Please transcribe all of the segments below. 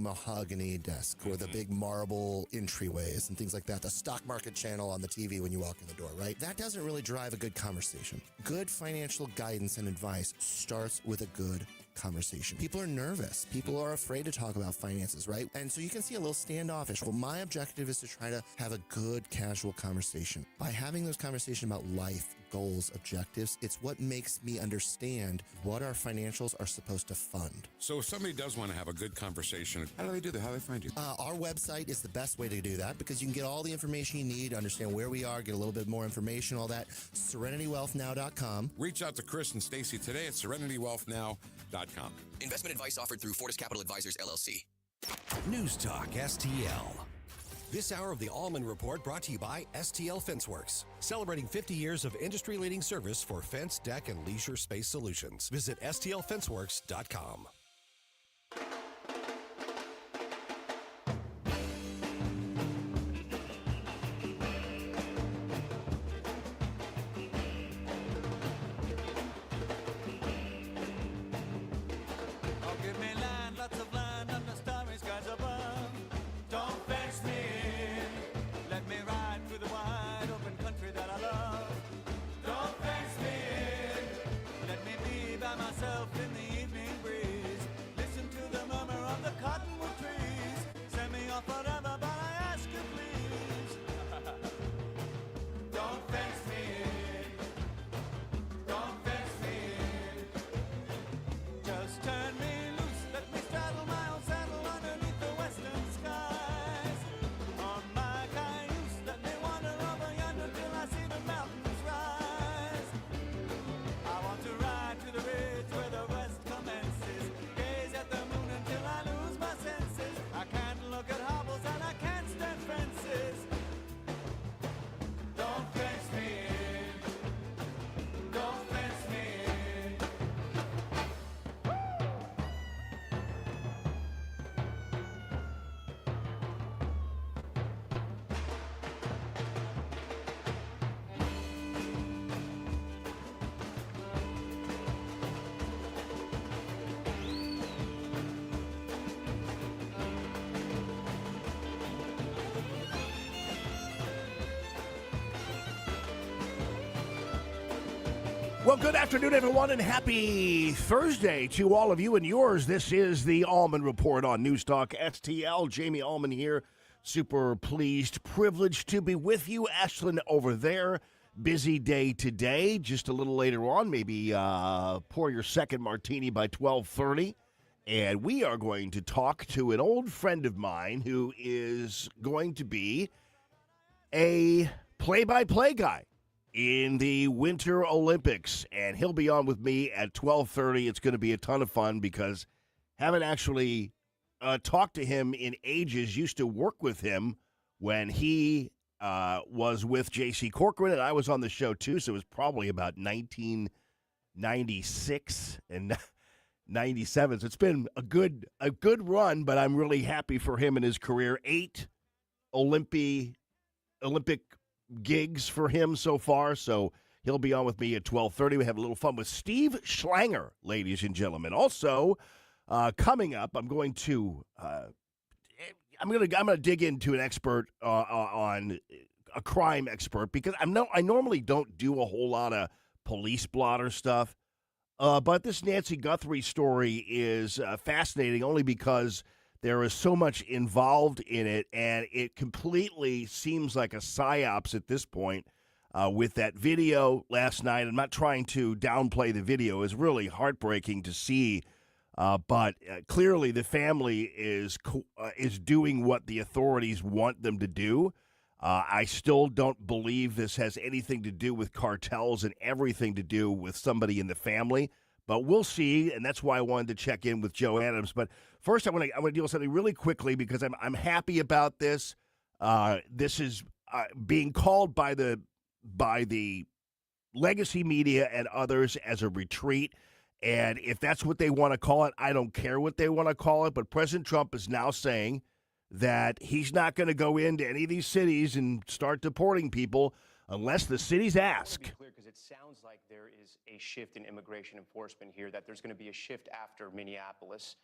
big mahogany desk or the big marble entryways and things like that, the stock market channel on the TV when you walk in the door, right? That doesn't really drive a good conversation. Good financial guidance and advice starts with a good conversation. People are nervous. People are afraid to talk about finances, right? And so you can see a little standoffish. Well, my objective is to try to have a good, casual conversation. By having those conversations about life, goals, objectives, it's what makes me understand what our financials are supposed to fund. So if somebody does want to have a good conversation, how do they do that? How do they find you? Our website is the best way to do that because you can get all the information you need to understand where we are, get a little bit more information, all that. SerenityWealthNow.com. Reach out to Chris and Stacy today at SerenityWealthNow.com. Investment advice offered through Fortis Capital Advisors, LLC. News Talk STL. This hour of the Allman Report brought to you by STL FenceWorks, celebrating 50 years of industry-leading service for fence, deck, and leisure space solutions. Visit STLFenceWorks.com. Well, good afternoon, everyone, and happy Thursday to all of you and yours. This is the Allman Report on News Talk STL. Jamie Allman here. Super pleased, privileged to be with you. Ashlyn over there. Busy day today. Just a little later on, maybe pour your second martini by 12:30. And we are going to talk to an old friend of mine who is going to be a play-by-play guy in the Winter Olympics, and he'll be on with me at 12:30. It's going to be a ton of fun because haven't actually talked to him in ages. Used to work with him when he was with J.C. Corcoran, and I was on the show too, so it was probably about 1996 and 97. So it's been a good run, but I'm really happy for him in his career. 8 Olympic gigs for him so far, so he'll be on with me at 12:30. We have a little fun with Steve Schlanger, ladies and gentlemen. Also, coming up, I'm going to dig into an expert on a crime expert because I normally don't do a whole lot of police blotter stuff, but this Nancy Guthrie story is fascinating only because there is so much involved in it, and it completely seems like a psyops at this point with that video last night. I'm not trying to downplay the video. It's really heartbreaking to see, but clearly the family is doing what the authorities want them to do. I still don't believe this has anything to do with cartels and everything to do with somebody in the family. But we'll see, and that's why I wanted to check in with Joe Adams. But first, I want to deal with something really quickly because I'm happy about this. This is being called by the legacy media and others as a retreat. And if that's what they want to call it, I don't care what they want to call it. But President Trump is now saying that he's not going to go into any of these cities and start deporting people unless the cities ask. I want to be clear because it sounds like there is a shift in immigration enforcement here, that there's going to be a shift after Minneapolis.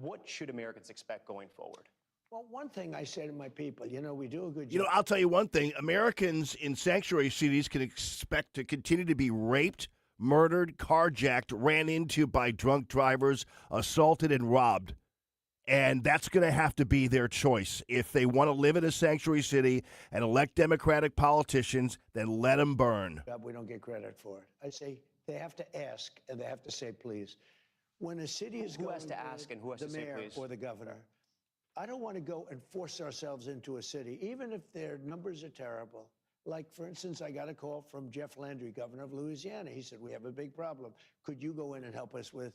What should Americans expect going forward? Well, one thing I say to my people, we do a good job. You know, I'll tell you one thing. Americans in sanctuary cities can expect to continue to be raped, murdered, carjacked, ran into by drunk drivers, assaulted, and robbed. And that's going to have to be their choice. If they want to live in a sanctuary city and elect Democratic politicians, then let them burn. We don't get credit for it. I say they have to ask and they have to say please. When a city is Who has to ask and who has to say mayor please? or the governor, I don't want to go and force ourselves into a city, even if their numbers are terrible. Like, for instance, I got a call from Jeff Landry, governor of Louisiana. He said, we have a big problem. Could you go in and help us with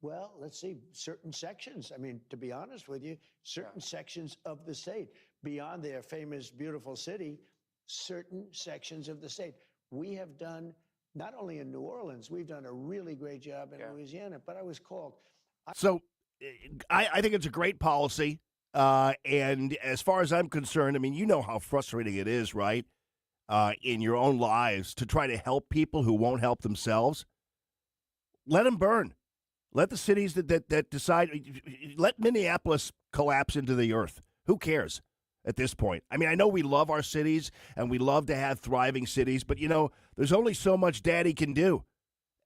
well, let's see, certain sections. I mean, to be honest with you, certain sections of the state, beyond their famous, beautiful city, certain sections of the state. We have done, not only in New Orleans, we've done a really great job in Louisiana, but I was called. So I think it's a great policy. And as far as I'm concerned, I mean, you know how frustrating it is, right, in your own lives to try to help people who won't help themselves. Let them burn. Let the cities that decide, let Minneapolis collapse into the earth. Who cares at this point? I mean, I know we love our cities and we love to have thriving cities, but, there's only so much daddy can do.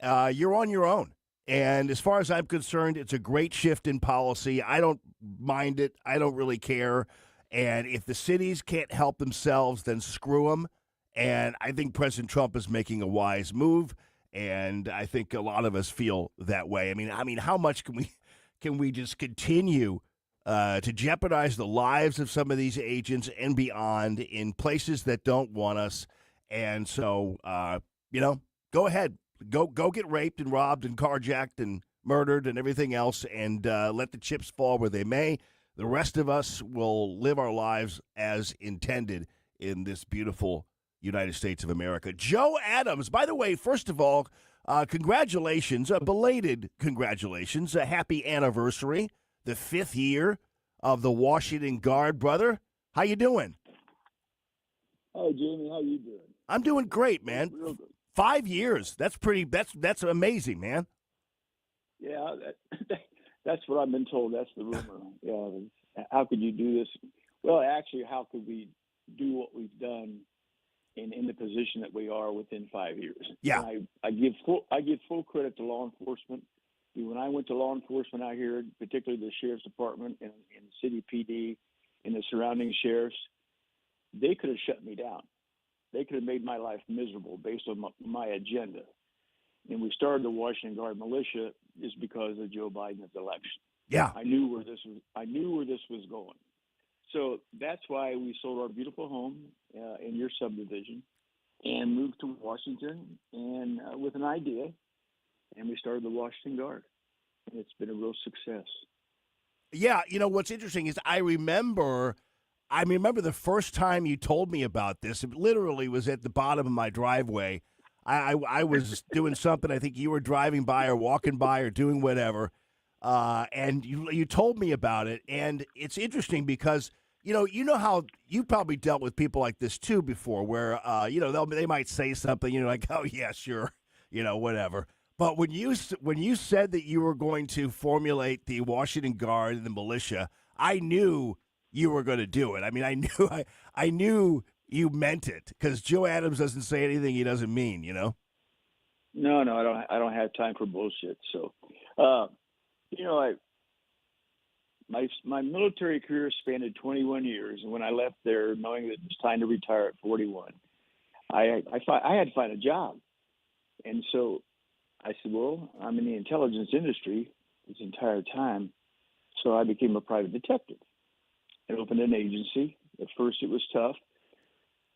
You're on your own. And as far as I'm concerned, it's a great shift in policy. I don't mind it. I don't really care. And if the cities can't help themselves, then screw them. And I think President Trump is making a wise move. And I think a lot of us feel that way. I mean, how much can we just continue to jeopardize the lives of some of these agents and beyond in places that don't want us? And so, go ahead, go get raped and robbed and carjacked and murdered and everything else, and let the chips fall where they may. The rest of us will live our lives as intended in this beautiful United States of America. Joe Adams, by the way, first of all, congratulations, belated congratulations, a happy anniversary, the 5th year of the Washington Guard, brother. How you doing? Hi, Jamie. How you doing? I'm doing great, man. Real good. 5 years. That's amazing, man. Yeah, that's what I've been told. That's the rumor. Yeah. How could you do this? Well, actually, how could we do what we've done in the position that we are within 5 years? Yeah. I give full credit to law enforcement. When I went to law enforcement out here, particularly the sheriff's department and city PD and the surrounding sheriffs, they could have shut me down. They could have made my life miserable based on my agenda. And we started the Washington Guard militia just because of Joe Biden's election. Yeah. I knew where this was going. So that's why we sold our beautiful home in your subdivision and moved to Washington and with an idea, and we started the Washington Guard. And it's been a real success. Yeah, what's interesting is I remember the first time you told me about this. It literally was at the bottom of my driveway. I was doing something. I think you were driving by or walking by or doing whatever, and you told me about it. And it's interesting because you know how you probably dealt with people like this too before, where they might say something, like, oh yeah, sure, whatever. But when you said that you were going to formulate the Washington Guard and the militia, I knew you were going to do it. I mean, I knew you meant it because Joe Adams doesn't say anything he doesn't mean. No, I don't have time for bullshit. So, my military career spanned 21 years, and when I left there, knowing that it was time to retire at 41, I had to find a job, and so I said, well, I'm in the intelligence industry this entire time, so I became a private detective. I opened an agency. At first, it was tough,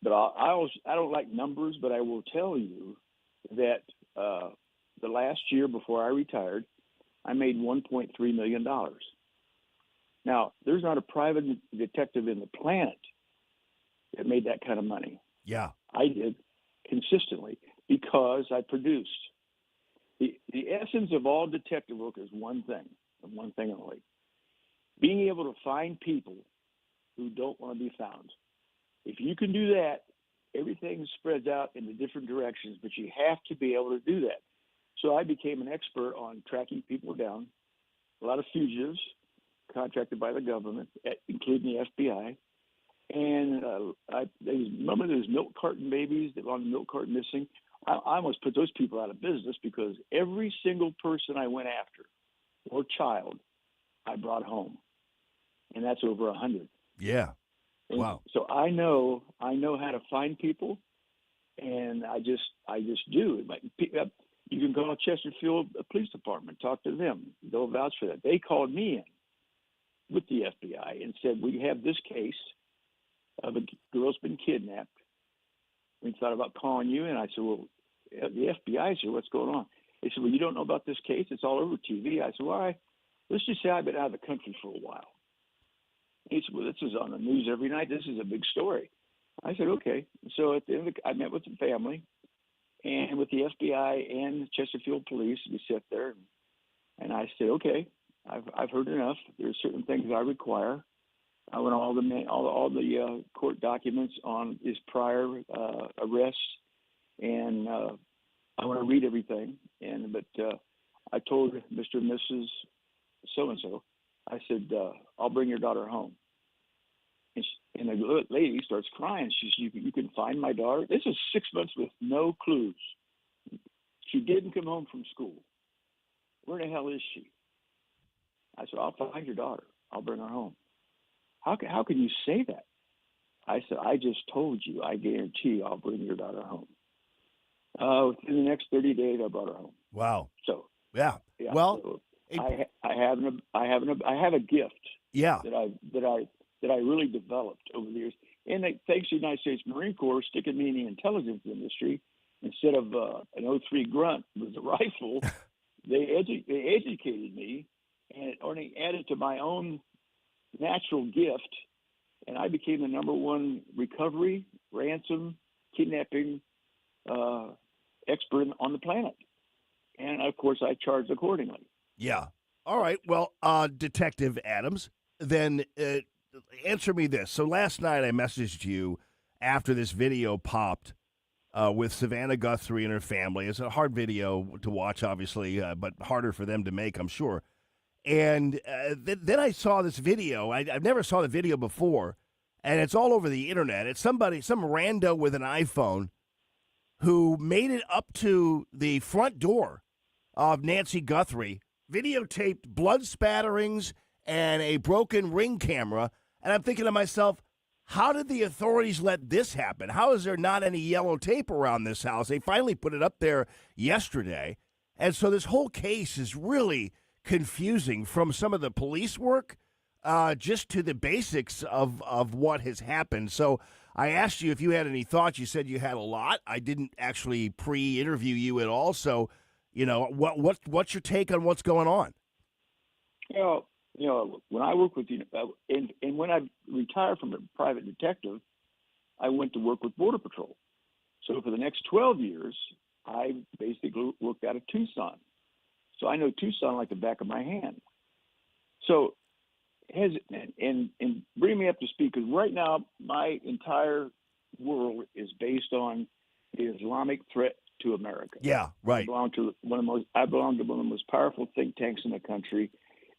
but I don't like numbers, but I will tell you that the last year before I retired, I made $1.3 million. Now, there's not a private detective in the planet that made that kind of money. Yeah. I did consistently because I produced. The essence of all detective work is one thing, and one thing only: being able to find people who don't want to be found. If you can do that, everything spreads out in the different directions, but you have to be able to do that. So I became an expert on tracking people down, a lot of fugitives contracted by the government, including the FBI. And remember those milk carton babies that were on the milk carton missing? I almost put those people out of business because every single person I went after or child I brought home. And that's over 100. Yeah. And Wow. so I know how to find people, and I just do. Like, you can call Chesterfield Police Department, talk to them. They'll vouch for that. They called me in with the FBI and said, we have this case of a girl's been kidnapped. We thought about calling you, and I said, well, the FBI's here. What's going on? They said, well, you don't know about this case? It's all over TV. I said, well, let's just say I've been out of the country for a while. He said, well, this is on the news every night. This is a big story. I said, okay. So at the end I met with the family and with the FBI and Chesterfield Police. We sat there, and I said, okay, I've heard enough. There's certain things I require. I want all the court documents on his prior arrests, and I want to read everything. But I told Mr. and Mrs. So-and-so, I said, I'll bring your daughter home. And the lady starts crying. She says, you can find my daughter? This is 6 months with no clues. She didn't come home from school. Where the hell is she? I said, I'll find your daughter. I'll bring her home. How can you say that? I said, I just told you, I guarantee I'll bring your daughter home. Within the next 30 days, I brought her home. Wow. So yeah. Well, so I have a gift. Yeah. That I really developed over the years, and thanks to the United States Marine Corps sticking me in the intelligence industry instead of an 03 grunt with a rifle. They educated me, and it only added to my own natural gift, and I became the #1 recovery, ransom, kidnapping expert on the planet. And of course, I charged accordingly. Yeah. All right. Well, Detective Adams, then answer me this. So last night I messaged you after this video popped with Savannah Guthrie and her family. It's a hard video to watch, obviously, but harder for them to make, I'm sure. And then I saw this video. I've never saw the video before, and it's all over the internet. It's some rando with an iPhone who made it up to the front door of Nancy Guthrie, videotaped blood spatterings and a broken Ring camera. And I'm thinking to myself, how did the authorities let this happen? How is there not any yellow tape around this house? They finally put it up there yesterday. And so this whole case is really confusing, from some of the police work just to the basics of what has happened. So I asked you if you had any thoughts. You said you had a lot. I didn't actually pre-interview you at all. So, what's your take on what's going on? When I work with and when I retired from a private detective, I went to work with Border Patrol. So for the next 12 years, I basically worked out of Tucson. So I know Tucson like the back of my hand. So, and bring me up to speed, because right now my entire world is based on the Islamic threat to America. Yeah, right. I belong to one of the most powerful think tanks in the country,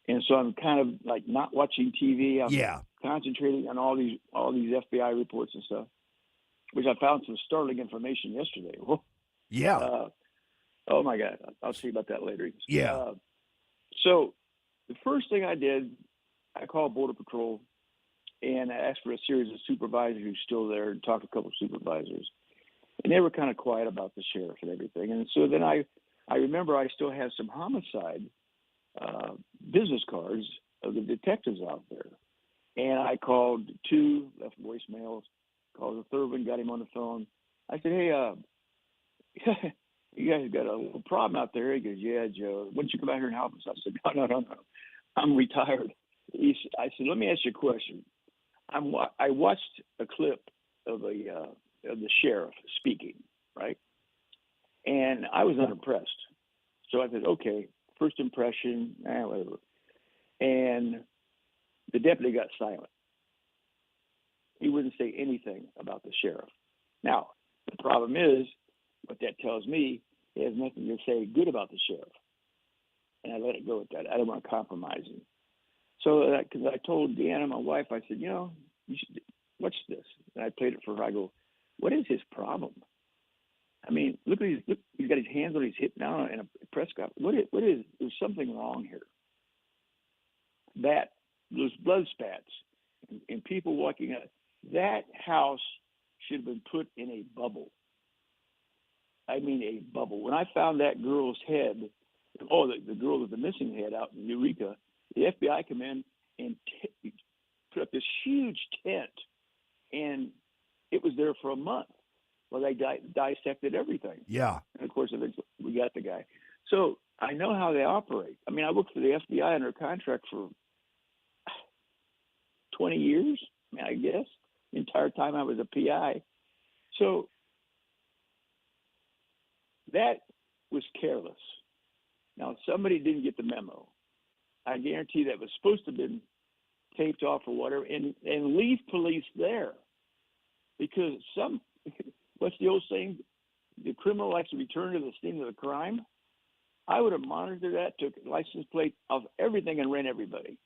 and so I'm kind of like not watching TV. I'm concentrating on all these FBI reports and stuff, which I found some startling information yesterday. Yeah. Oh my God, I'll see about that later. Yeah. So the first thing I did, I called Border Patrol and I asked for a series of supervisors who's still there, and talked to a couple of supervisors. And they were kind of quiet about the sheriff and everything. And so then I remember I still have some homicide business cards of the detectives out there. And I called 2, left voicemails, called the third one, got him on the phone. I said, hey, you guys got a little problem out there? He goes, yeah, Joe. Why don't you come out here and help us? I said, no. I'm retired. I said, let me ask you a question. I watched a clip of the sheriff speaking, right? And I was unimpressed. So I said, okay, first impression, whatever. And the deputy got silent. He wouldn't say anything about the sheriff. Now, the problem is, what that tells me, he has nothing to say good about the sheriff. and I let it go at that. I don't want to compromise him. So, because I told Deanna, my wife, I said, you should watch this. And I played it for her. I go, what is his problem? I mean, look, he's got his hands on his hip now in a press conference. There's something wrong here. Those blood spats and people walking out, that house should have been put in a bubble. I mean, a bubble. When I found that girl's head, the girl with the missing head out in Eureka, the FBI come in and put up this huge tent, and it was there for a month. Well, they dissected everything. Yeah. And, of course, eventually we got the guy. So I know how they operate. I mean, I worked for the FBI under contract for 20 years, I guess, the entire time I was a PI. So that was careless. Now, somebody didn't get the memo. I guarantee that was supposed to have been taped off or whatever, and leave police there. Because what's the old saying? The criminal likes to return to the scene of the crime. I would have monitored that, took a license plate of everything, and ran everybody.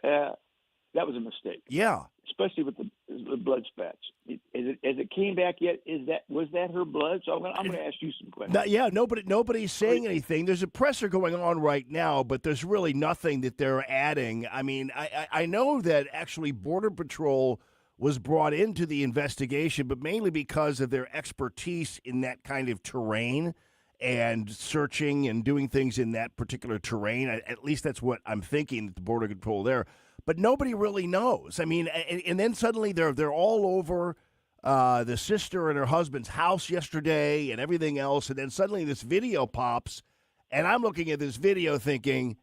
That was a mistake. Yeah. Especially with the blood spats. Has it came back yet? Was that her blood? So I'm going to ask you some questions. Nobody's saying anything. There's a presser going on right now, but there's really nothing that they're adding. I mean, I know that actually Border Patrol was brought into the investigation, but mainly because of their expertise in that kind of terrain and searching and doing things in that particular terrain. At least that's what I'm thinking, the Border Patrol there. But nobody really knows. I mean, and then suddenly they're all over the sister and her husband's house yesterday and everything else, and then suddenly this video pops, and I'm looking at this video thinking,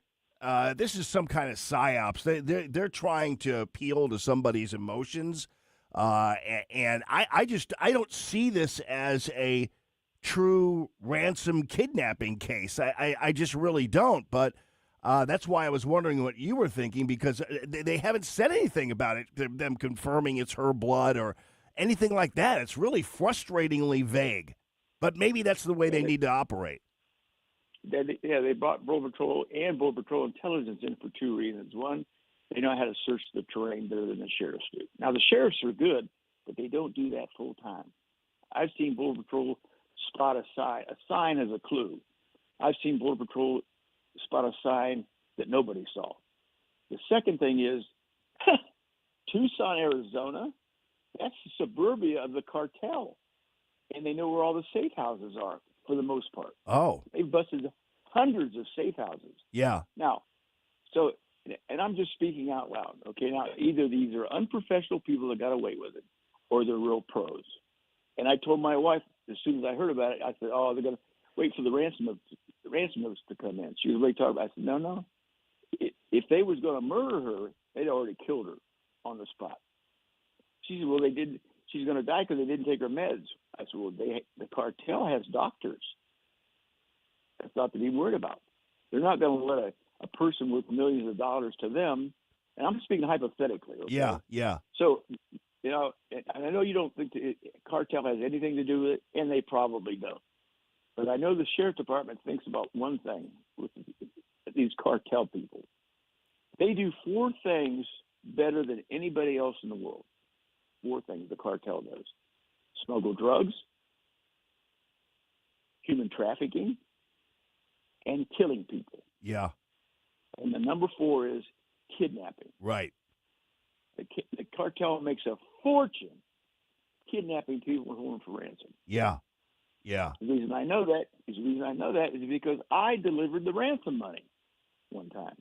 this is some kind of psyops. They're trying to appeal to somebody's emotions, and I don't see this as a true ransom kidnapping case. I just really don't, but that's why I was wondering what you were thinking, because they haven't said anything about it, them confirming it's her blood or anything like that. It's really frustratingly vague, but maybe that's the way they need to operate. They brought Border Patrol and Border Patrol intelligence in for two reasons. One, they know how to search the terrain better than the sheriffs do. Now, the sheriffs are good, but they don't do that full time. I've seen Border Patrol spot a sign. A sign is a clue. I've seen Border Patrol spot a sign that nobody saw. The second thing is Tucson, Arizona, that's the suburbia of the cartel, and they know where all the safe houses are for the most part. Oh. They've busted hundreds of safe houses. Yeah. Now, and I'm just speaking out loud, okay? Now, either these are unprofessional people that got away with it, or they're real pros. And I told my wife, as soon as I heard about it, I said, they're going to wait for the ransom notice to come in. She was ready to talk about it. I said, no. If they was going to murder her, they'd already killed her on the spot. She said, well, they did. She's going to die because they didn't take her meds. I said, well, the cartel has doctors. That's not to be worried about. They're not going to let a person worth millions of dollars to them. And I'm speaking hypothetically. Okay? Yeah. So, and I know you don't think the cartel has anything to do with it, and they probably don't. But I know the sheriff department thinks about one thing with these cartel people. They do four things better than anybody else in the world. Four things the cartel does: smuggle drugs, human trafficking, and killing people. Yeah. And the number four is kidnapping. Right. The cartel makes a fortune kidnapping people and holding them for ransom. Yeah. The reason I know that is because I delivered the ransom money one time.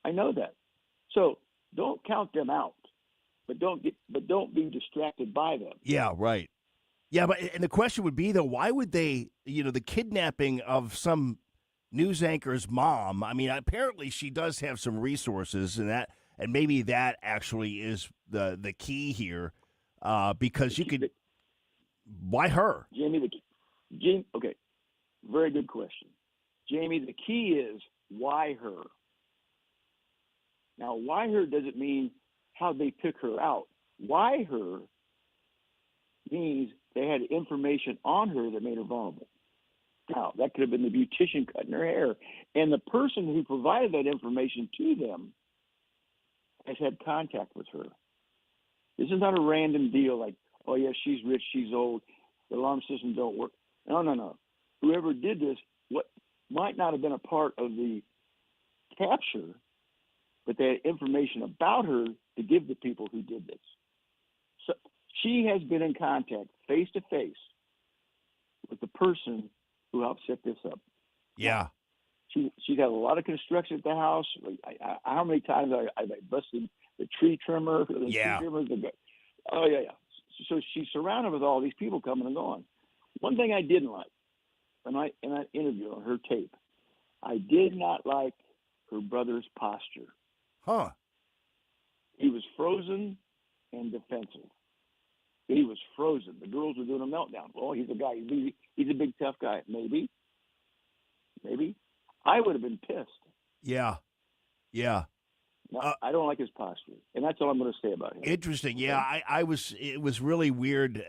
I know that. So don't count them out, but don't be distracted by them. Yeah, right. Yeah, and the question would be, though, why would they, the kidnapping of some news anchor's mom? I mean, apparently she does have some resources, and maybe that actually is the key here, because you could. Why her? Jamie, okay, very good question. Jamie, the key is why her? Now, why her doesn't mean how they pick her out. Why her means they had information on her that made her vulnerable. Now, that could have been the beautician cutting her hair. And the person who provided that information to them has had contact with her. This is not a random deal like, oh, yeah, she's rich, she's old, the alarm system don't work. No. Whoever did this might not have been a part of the capture, but they had information about her to give the people who did this. So she has been in contact face-to-face with the person who helped set this up. Yeah. She's had a lot of construction at the house. How many times I busted the tree trimmer? Tree trimmers, oh, yeah. So she's surrounded with all these people coming and going. One thing I didn't like in that interview on her tape, I did not like her brother's posture. Huh. He was frozen and defensive. He was frozen. The girls were doing a meltdown. Well, he's a guy. He's a big, tough guy. Maybe. I would have been pissed. Yeah. No, I don't like his posture, and that's all I'm going to say about him. Interesting. Yeah, it was really weird.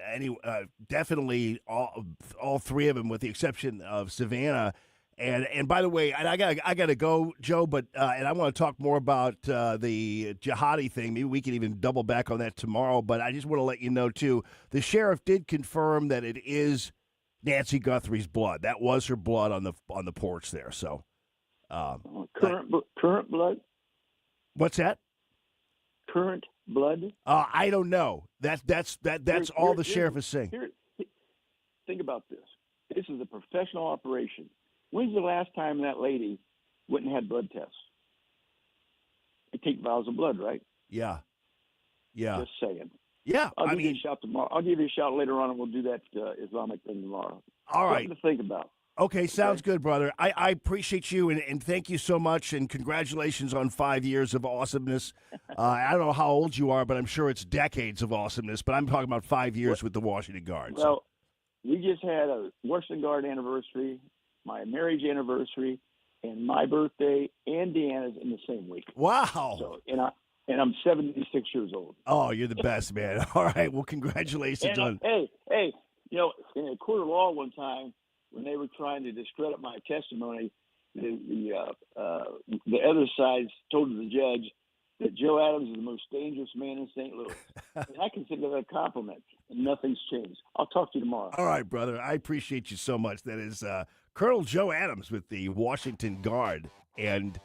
Definitely all three of them, with the exception of Savannah. And by the way, I got to go, Joe. But and I want to talk more about the jihadi thing. Maybe we can even double back on that tomorrow. But I just want to let you know too. The sheriff did confirm that it is Nancy Guthrie's blood. That was her blood on the porch there. So current blood. What's that? Current blood. I don't know. That's all the sheriff is saying. Think about this. This is a professional operation. When's the last time that lady went and had blood tests? They take vials of blood, right? Yeah. Just saying. Yeah. I'll give you a shout tomorrow. I'll give you a shout later on, and we'll do that Islamic thing tomorrow. All right. Something to think about. Okay, sounds good, brother. I appreciate you, and thank you so much, and congratulations on 5 years of awesomeness. I don't know how old you are, but I'm sure it's decades of awesomeness, but I'm talking about 5 years with the Washington Guard. Well, we just had a Washington Guard anniversary, my marriage anniversary, and my birthday, and Deanna's in the same week. Wow. So, and I'm 76 years old. Oh, you're the best, man. All right, well, congratulations on. Hey, in a court of law one time, when they were trying to discredit my testimony, the other side told the judge that Joe Adams is the most dangerous man in St. Louis. And I consider that a compliment, and nothing's changed. I'll talk to you tomorrow. All right, brother. I appreciate you so much. That is Colonel Joe Adams with the Washington Guard, and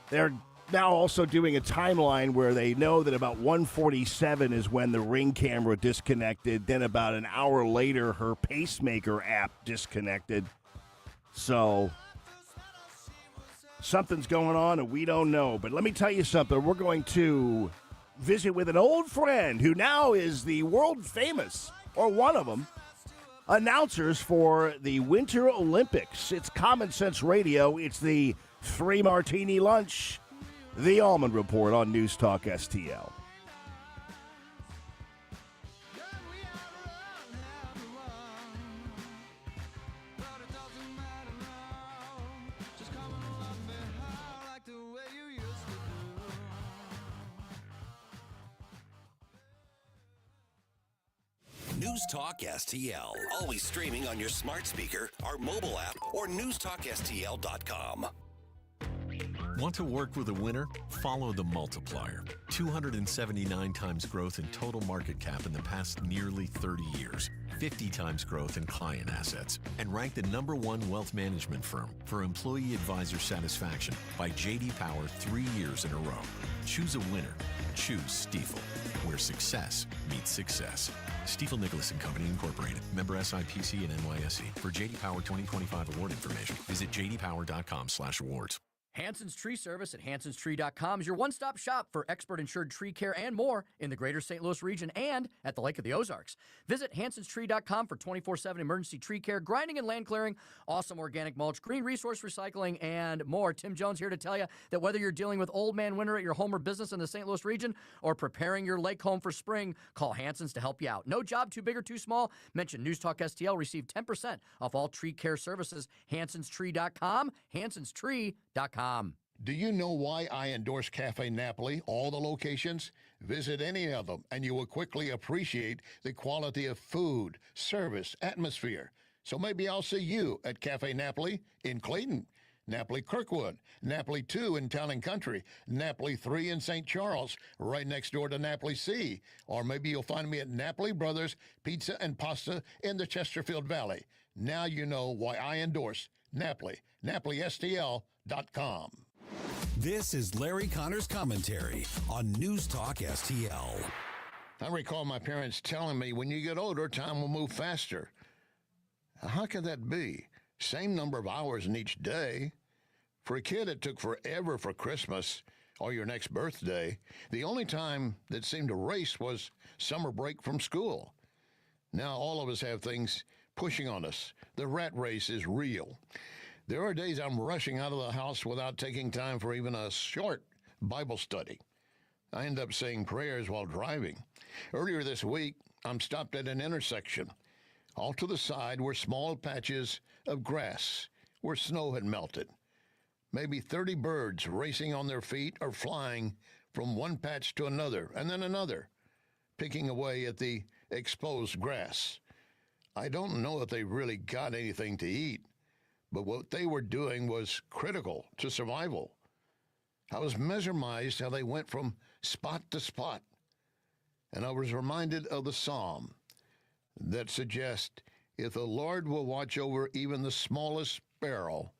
they're now also doing a timeline where they know that about 1:47 is when the Ring camera disconnected. Then about an hour later, her pacemaker app disconnected. So something's going on, and we don't know. But let me tell you something. We're going to visit with an old friend who now is the world famous, or one of them, announcers for the Winter Olympics. It's Common Sense Radio. It's the 3 Martini Lunch. The Allman Report on News Talk STL. News Talk STL. Always streaming on your smart speaker, our mobile app, or newstalkstl.com. Want to work with a winner? Follow the multiplier. 279 times growth in total market cap in the past nearly 30 years. 50 times growth in client assets. And ranked the #1 wealth management firm for employee advisor satisfaction by J.D. Power 3 years in a row. Choose a winner. Choose Stifel, where success meets success. Stifel Nicholas & Company Incorporated. Member SIPC and NYSE. For J.D. Power 2025 award information, visit jdpower.com/awards. Hanson's Tree Service at hansonstree.com is your one-stop shop for expert insured tree care and more in the greater St. Louis region and at the Lake of the Ozarks. Visit hansonstree.com for 24/7 emergency tree care, grinding and land clearing, awesome organic mulch, green resource recycling, and more. Tim Jones here to tell you that whether you're dealing with old man winter at your home or business in the St. Louis region or preparing your lake home for spring, call Hanson's to help you out. No job too big or too small. Mention News Talk STL. Receive 10% off all tree care services. hansonstree.com, hansonstree.com. Do you know why I endorse Cafe Napoli, all the locations? Visit any of them, and you will quickly appreciate the quality of food, service, atmosphere. So maybe I'll see you at Cafe Napoli in Clayton, Napoli Kirkwood, Napoli 2 in Town and Country, Napoli 3 in St. Charles, right next door to Napoli C. Or maybe you'll find me at Napoli Brothers Pizza and Pasta in the Chesterfield Valley. Now you know why I endorse Napoli, NapoliSTL.com. This is Larry Connor's commentary on News Talk STL. I recall my parents telling me, when you get older, time will move faster. How could that be? Same number of hours in each day. For a kid, it took forever for Christmas or your next birthday. The only time that seemed to race was summer break from school. Now all of us have things pushing on us. The rat race is real. There are days I'm rushing out of the house without taking time for even a short Bible study. I end up saying prayers while driving. Earlier this week, I'm stopped at an intersection. All to the side were small patches of grass where snow had melted. Maybe 30 birds racing on their feet or flying from one patch to another and then another, picking away at the exposed grass. I don't know if they really got anything to eat, but what they were doing was critical to survival. I was mesmerized how they went from spot to spot, and I was reminded of the psalm that suggests, if the Lord will watch over even the smallest sparrow,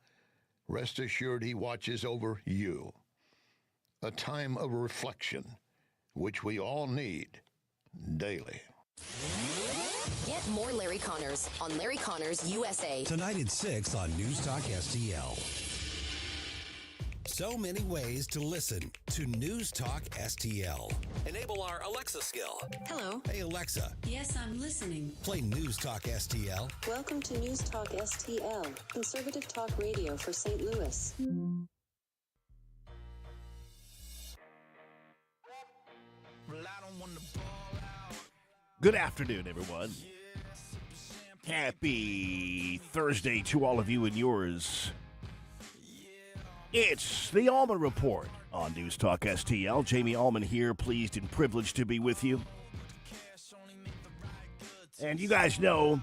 rest assured he watches over you. A time of reflection, which we all need daily. Get more Larry Connors on Larry Connors USA. Tonight at 6 on News Talk STL. So many ways to listen to News Talk STL. Enable our Alexa skill. Hello. Hey, Alexa. Yes, I'm listening. Play News Talk STL. Welcome to News Talk STL, conservative talk radio for St. Louis. Good afternoon, everyone. Happy Thursday to all of you and yours. It's the Allman Report on News Talk STL. Jamie Allman here, pleased and privileged to be with you. And you guys know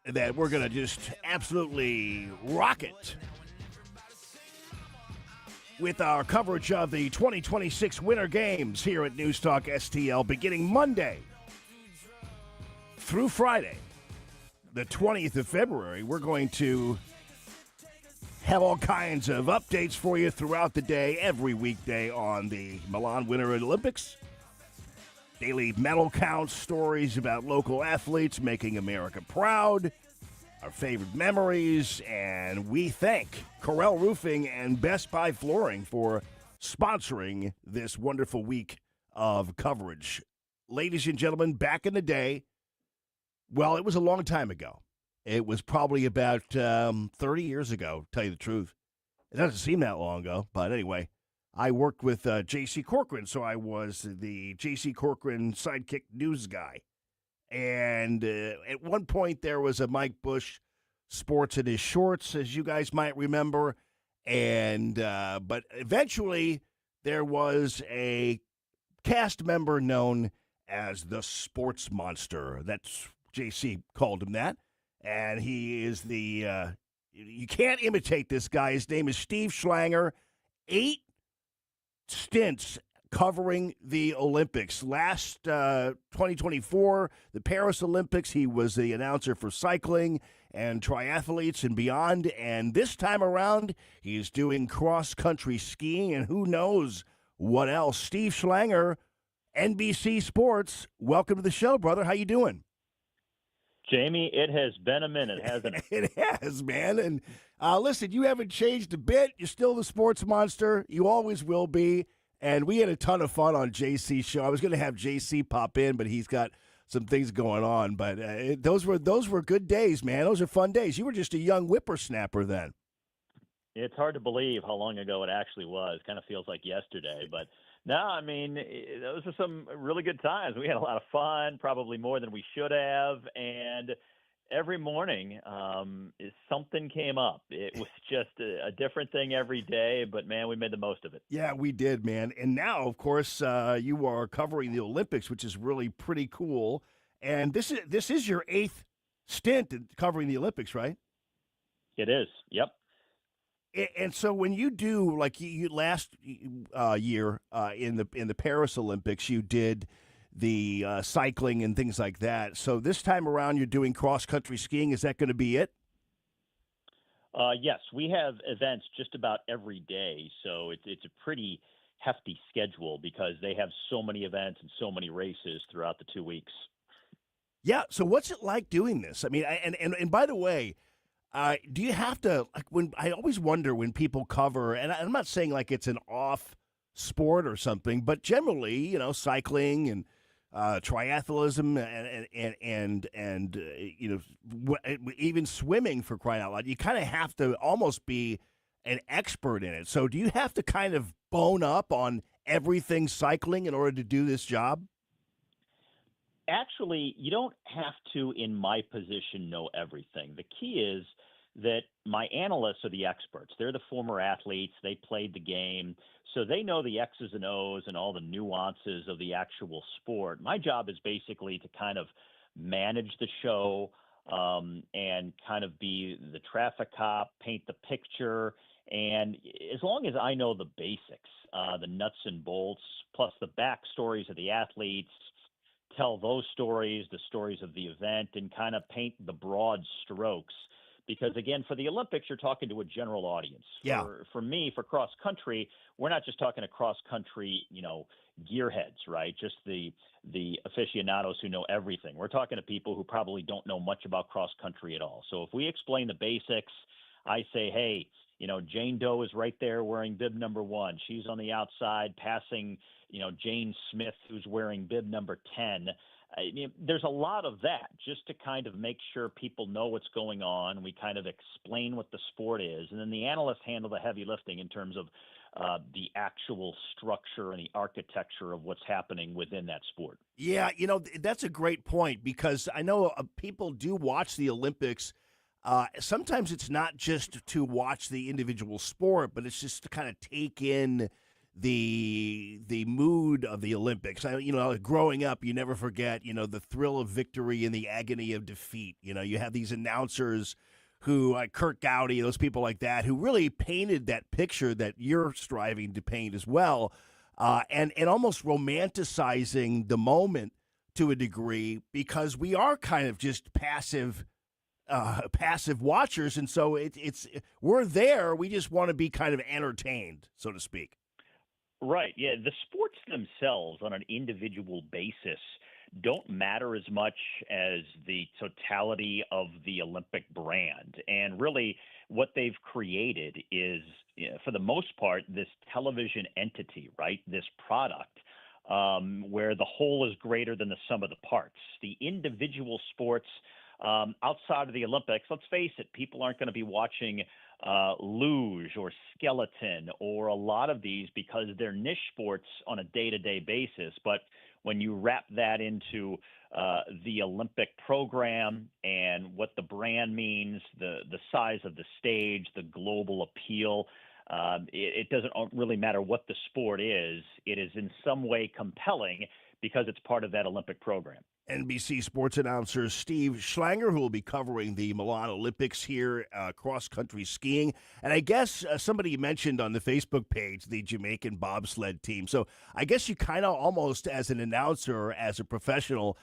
that we're going to just absolutely rock it with our coverage of the 2026 Winter Games here at News Talk STL, beginning Monday through Friday, the 20th of February. We're going to have all kinds of updates for you throughout the day, every weekday on the Milan Winter Olympics. Daily medal counts, stories about local athletes making America proud, our favorite memories, and we thank Corel Roofing and Best Buy Flooring for sponsoring this wonderful week of coverage. Ladies and gentlemen, back in the day, well, it was a long time ago. It was probably about 30 years ago, to tell you the truth. It doesn't seem that long ago, but anyway, I worked with J.C. Corcoran, so I was the J.C. Corcoran sidekick news guy. And at one point, there was a Mike Bush Sports in his shorts, as you guys might remember. And but eventually, there was a cast member known as the Sports Monster. That's J.C. called him that. And he is you can't imitate this guy. His name is Steve Schlanger. 8 stints covering the Olympics. Last 2024, the Paris Olympics, he was the announcer for cycling and triathletes and beyond. And this time around, he's doing cross-country skiing and who knows what else. Steve Schlanger, NBC Sports, welcome to the show, brother. How you doing? Jamie, it has been a minute, hasn't it? It has, man. And listen, you haven't changed a bit. You're still the sports monster. You always will be. And we had a ton of fun on JC's show. I was going to have JC pop in, but he's got some things going on. But those were good days, man. Those are fun days. You were just a young whippersnapper then. It's hard to believe how long ago it actually was. Kind of feels like yesterday, but no, I mean, those are some really good times. We had a lot of fun, probably more than we should have. And every morning, something came up. It was just a different thing every day, but man, we made the most of it. Yeah, we did, man. And now, of course, you are covering the Olympics, which is really pretty cool. And this is your 8th stint covering the Olympics, right? It is. Yep. And so when you do, like you last year in the Paris Olympics, you did the cycling and things like that. So this time around, you're doing cross country skiing. Is that going to be it? Yes, we have events just about every day, so it's a pretty hefty schedule because they have so many events and so many races throughout the 2 weeks. Yeah. So what's it like doing this? I mean, and by the way, do you have to, like, when I always wonder when people cover, and I'm not saying like it's an off sport or something, but generally, cycling and triathlism and even swimming, for crying out loud, you kind of have to almost be an expert in it. So do you have to kind of bone up on everything cycling in order to do this job? Actually, you don't have to, in my position, know everything. The key is that my analysts are the experts. They're the former athletes. They played the game. So they know the X's and O's and all the nuances of the actual sport. My job is basically to kind of manage the show and kind of be the traffic cop, paint the picture. And as long as I know the basics, the nuts and bolts, plus the backstories of the athletes, tell those stories, the stories of the event, and kind of paint the broad strokes. Because again, for the Olympics, you're talking to a general audience. Yeah. For me, for cross country, we're not just talking to cross country, gearheads, right? Just the aficionados who know everything. We're talking to people who probably don't know much about cross country at all. So if we explain the basics, I say, hey, Jane Doe is right there wearing bib number 1. She's on the outside passing, Jane Smith, who's wearing bib number 10. There's a lot of that just to kind of make sure people know what's going on. We kind of explain what the sport is. And then the analysts handle the heavy lifting in terms of the actual structure and the architecture of what's happening within that sport. Yeah, that's a great point because I know people do watch the Olympics. Sometimes it's not just to watch the individual sport, but it's just to kind of take in the mood of the Olympics. Growing up, you never forget, the thrill of victory and the agony of defeat. You have these announcers who, Kurt Gowdy, those people like that, who really painted that picture that you're striving to paint as well, and almost romanticizing the moment to a degree because we are kind of just passive watchers, and so it's we're there. We just want to be kind of entertained, so to speak. Right. Yeah. The sports themselves on an individual basis don't matter as much as the totality of the Olympic brand. And really what they've created is, for the most part, this television entity, right? This product where the whole is greater than the sum of the parts. The individual sports outside of the Olympics, let's face it, people aren't going to be watching luge or skeleton or a lot of these because they're niche sports on a day-to-day basis. But when you wrap that into the Olympic program and what the brand means, the size of the stage, the global appeal, it doesn't really matter what the sport is. It is in some way compelling because it's part of that Olympic program. NBC sports announcer Steve Schlanger, who will be covering the Milan Olympics here, cross-country skiing. And I guess somebody mentioned on the Facebook page the Jamaican bobsled team. So I guess you kind of almost, as an announcer, as a professional,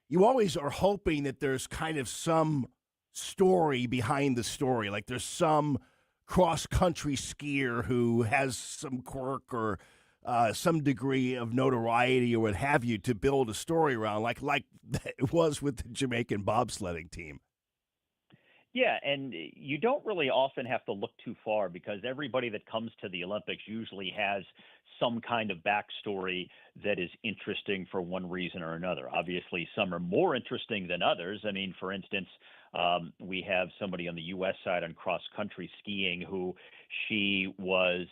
you always are hoping that there's kind of some story behind the story. Like there's some cross-country skier who has some quirk or some degree of notoriety or what have you to build a story around, like it was with the Jamaican bobsledding team. Yeah, and you don't really often have to look too far because everybody that comes to the Olympics usually has some kind of backstory that is interesting for one reason or another. Obviously, some are more interesting than others. I mean, for instance, we have somebody on the U.S. side on cross-country skiing who she was,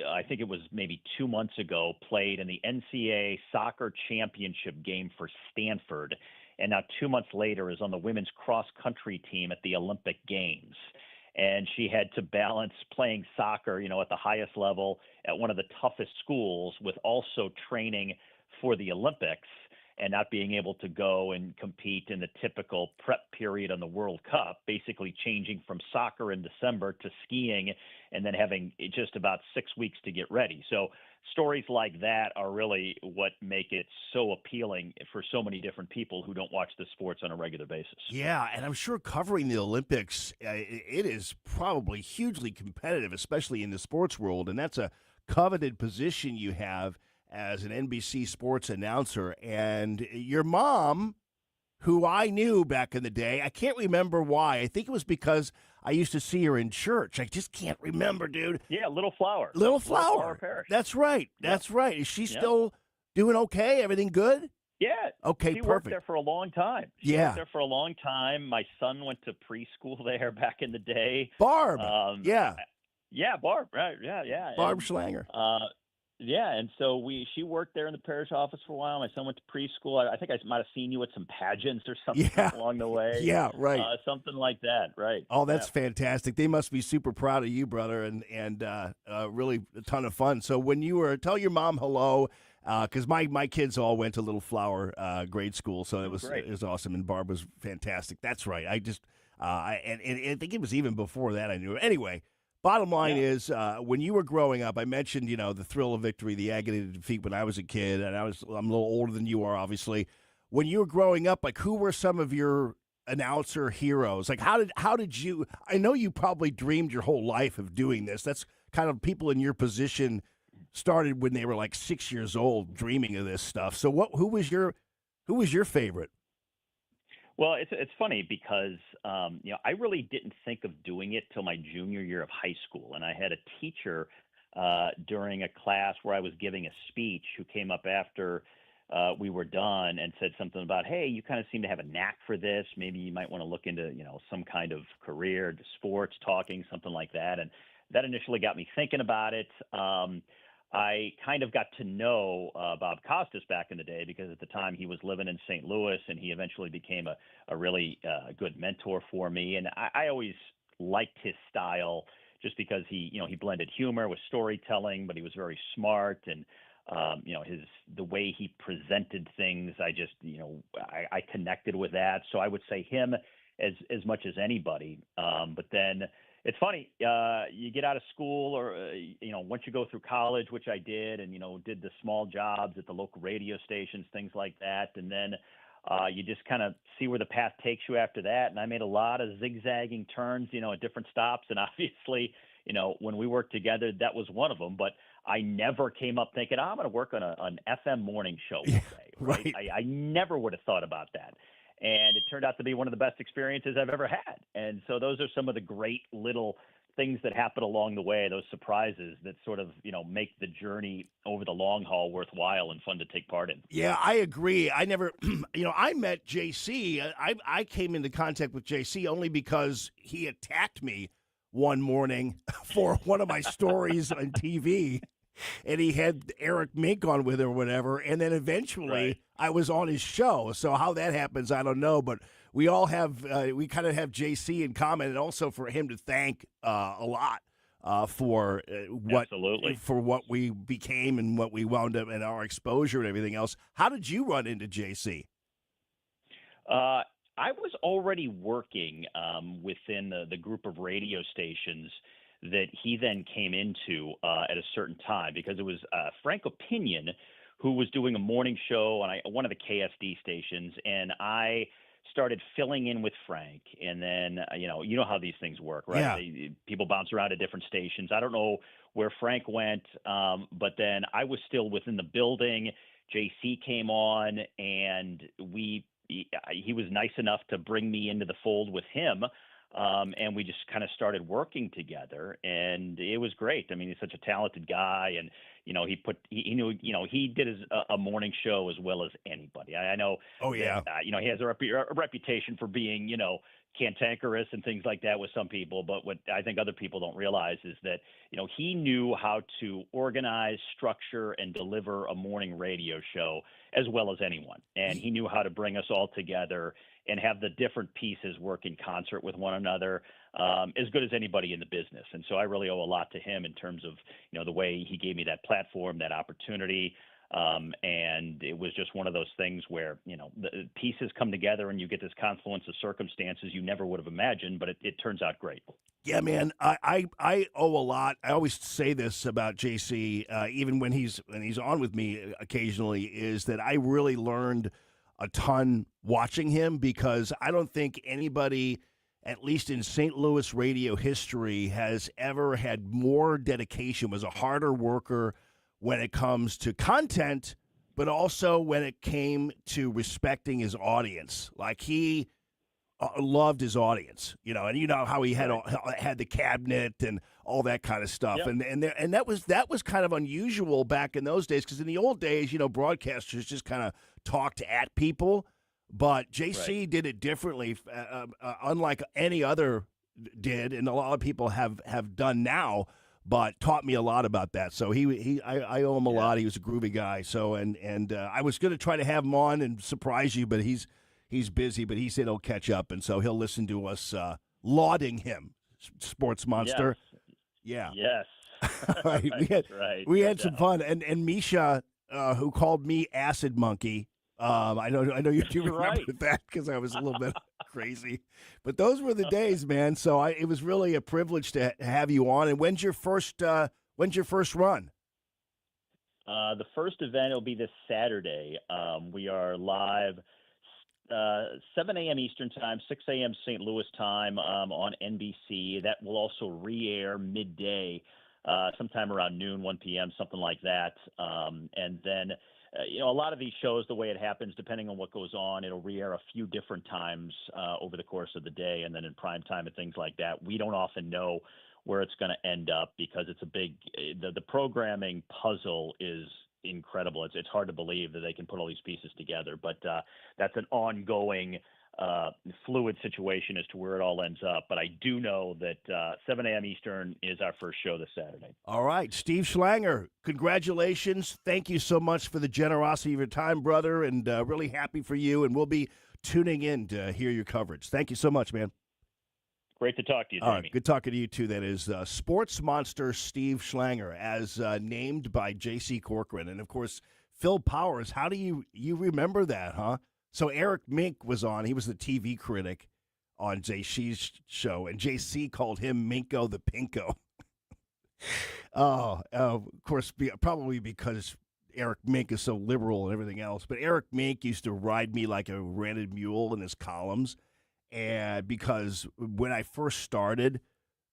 I think it was maybe 2 months ago, played in the NCAA soccer championship game for Stanford, and now 2 months later is on the women's cross-country team at the Olympic Games. And she had to balance playing soccer, at the highest level at one of the toughest schools with also training for the Olympics. and not being able to go and compete in the typical prep period on the World Cup, basically changing from soccer in December to skiing and then having just about 6 weeks to get ready. So stories like that are really what make it so appealing for so many different people who don't watch the sports on a regular basis. Yeah, and I'm sure covering the Olympics, it is probably hugely competitive, especially in the sports world, and that's a coveted position you have as an NBC sports announcer. And your mom, who I knew back in the day, I can't remember why. I think it was because I used to see her in church. I just can't remember, dude. Yeah, Little Flower. Little Flower Parish. That's right. That's right. Is she still doing okay? Everything good? Yeah. Okay, she perfect. worked there for a long time. She Yeah. worked there for a long time. My son went to preschool there back in the day. Barb. Yeah. Yeah, Barb. Right. Yeah. Barb And, Schlanger. yeah, and so she worked there in the parish office for a while. My son went to preschool. I think I might have seen you at some pageants or something along the way. Yeah, right. Something like that, right? Oh, that's fantastic. They must be super proud of you, brother, and really a ton of fun. So when you were, tell your mom hello, because my kids all went to Little Flower grade school, so it was awesome, and Barb was fantastic. That's right. I just and I think it was even before that I knew her. Anyway, bottom line is when you were growing up, I mentioned the thrill of victory, the agony of defeat when I was a kid, and I'm a little older than you are, obviously. When you were growing up, like who were some of your announcer heroes? Like how did you? I know you probably dreamed your whole life of doing this. That's kind of people in your position started when they were like 6 years old, dreaming of this stuff. So who was your favorite? Well, it's funny because I really didn't think of doing it till my junior year of high school, and I had a teacher during a class where I was giving a speech who came up after we were done and said something about, hey, you kind of seem to have a knack for this. Maybe you might want to look into some kind of career, to sports, talking, something like that. And that initially got me thinking about it. I kind of got to know Bob Costas back in the day because at the time he was living in St. Louis, and he eventually became a really good mentor for me. And I always liked his style just because he blended humor with storytelling, but he was very smart, and the way he presented things, I connected with that. So I would say him as much as anybody. But then it's funny, you get out of school or, once you go through college, which I did, and, did the small jobs at the local radio stations, things like that. And then you just kind of see where the path takes you after that. And I made a lot of zigzagging turns, at different stops. And obviously, when we worked together, that was one of them. But I never came up thinking, I'm going to work on an FM morning show one day. Right? I never would have thought about that. And it turned out to be one of the best experiences I've ever had. And so those are some of the great little things that happen along the way, those surprises that sort of, make the journey over the long haul worthwhile and fun to take part in. Yeah, I agree. I never, I met JC. I came into contact with JC only because he attacked me one morning for one of my stories on TV. And he had Eric Mink on with him or whatever. And then eventually I was on his show. So how that happens, I don't know. But we all have, we kind of have JC in common, and also for him to thank a lot for what we became and what we wound up and our exposure and everything else. How did you run into JC? I was already working within the group of radio stations that he then came into at a certain time, because it was Frank Opinion who was doing a morning show on one of the KSD stations, and I started filling in with Frank. And then, you know how these things work, right? Yeah. People bounce around at different stations. I don't know where Frank went, but then I was still within the building. JC came on, and he was nice enough to bring me into the fold with him. And we just kind of started working together, and it was great. I mean, he's such a talented guy, and he knew he did a morning show as well as anybody. I know. Oh yeah. That, he has a reputation for being cantankerous and things like that with some people, but what I think other people don't realize is that he knew how to organize, structure, and deliver a morning radio show as well as anyone, and he knew how to bring us all together and have the different pieces work in concert with one another as good as anybody in the business. And so I really owe a lot to him in terms of, the way he gave me that platform, that opportunity. And it was just one of those things where, the pieces come together and you get this confluence of circumstances you never would have imagined, but it turns out great. Yeah, man, I owe a lot. I always say this about JC, even when he's on with me occasionally, is that I really learned a ton watching him, because I don't think anybody, at least in St. Louis radio history, has ever had more dedication, was a harder worker when it comes to content, but also when it came to respecting his audience. Like, he loved his audience, and you know how he had the cabinet and all that kind of stuff. Yep. And that was kind of unusual back in those days, because in the old days, broadcasters just kind of talked at people, but JC did it differently, unlike any other did, and a lot of people have done now, but taught me a lot about that. So I owe him a lot. He was a groovy guy. So and I was going to try to have him on and surprise you, but he's busy, but he said he'll catch up, and so he'll listen to us lauding him, Sports Monster. Yes. Yeah. Yes. Right. We had some fun, and Misha, who called me Acid Monkey. I know you do remember that, because I was a little bit crazy, but those were the days, man. So it was really a privilege to have you on. And when's your first run? The first event will be this Saturday. We are live 7 a.m. Eastern Time, 6 a.m. St. Louis time on NBC. That will also re-air midday, sometime around noon, 1 p.m., something like that. And then, a lot of these shows, the way it happens, depending on what goes on, it'll re-air a few different times over the course of the day, and then in prime time and things like that. We don't often know where it's going to end up, because it's a big the programming puzzle is incredible. It's hard to believe that they can put all these pieces together, but that's an ongoing fluid situation as to where it all ends up. But I do know that 7 a.m. Eastern is our first show this Saturday. All right, Steve Schlanger, congratulations. Thank you so much for the generosity of your time, brother, and really happy for you, and we'll be tuning in to hear your coverage. Thank you so much, man. Great to talk to you, Jamie. All right, good talking to you, too. That is Sports Monster Steve Schlanger, as named by J.C. Corcoran. And, of course, Phil Powers. How do you remember that, huh? So Eric Mink was on. He was the TV critic on J.C.'s show, and J.C. called him Minko the Pinko. Of course, probably because Eric Mink is so liberal and everything else. But Eric Mink used to ride me like a rented mule in his columns. And because when I first started,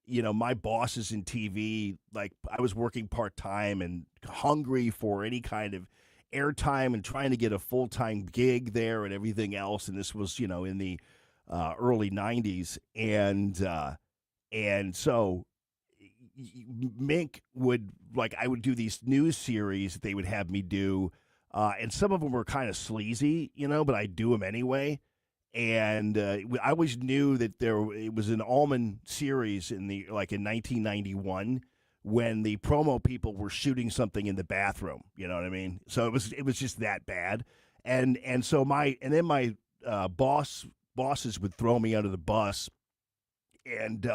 my bosses in TV, like, I was working part-time and hungry for any kind of airtime and trying to get a full-time gig there and everything else. And this was, in the early 90s. And so Mink would, I would do these news series that they would have me do. And some of them were kind of sleazy, but I'd do them anyway. And I always knew that it was an Allman series in 1991 when the promo people were shooting something in the bathroom. You know what I mean? So it was just that bad. And so my bosses would throw me under the bus, and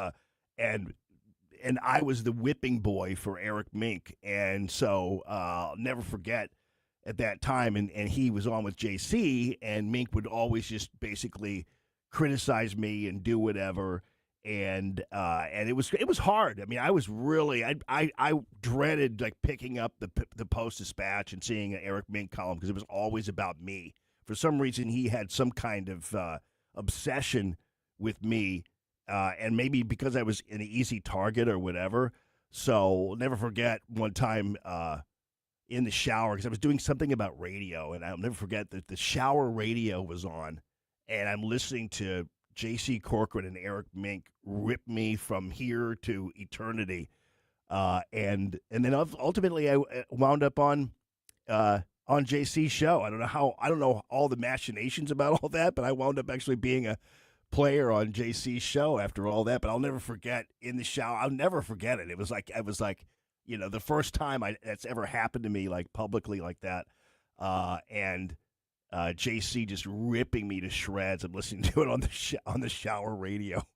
I was the whipping boy for Eric Mink. And so I'll never forget. At that time, and he was on with JC, and Mink would always just basically criticize me and do whatever, and it was hard. I mean, I was really I dreaded picking up the Post-Dispatch and seeing an Eric Mink column, because it was always about me. For some reason, he had some kind of obsession with me, and maybe because I was an easy target or whatever. So I'll never forget one time. In the shower, because I was doing something about radio, and I'll never forget that the shower radio was on, and I'm listening to J.C. Corcoran and Eric Mink rip me from here to eternity, and then ultimately I wound up on J.C.'s show. I don't know all the machinations about all that, but I wound up actually being a player on J.C.'s show after all that. But I'll never forget in the shower. I'll never forget it. It was like the first time that's ever happened to me, publicly like that, and JC just ripping me to shreds. I'm listening to it on the shower radio.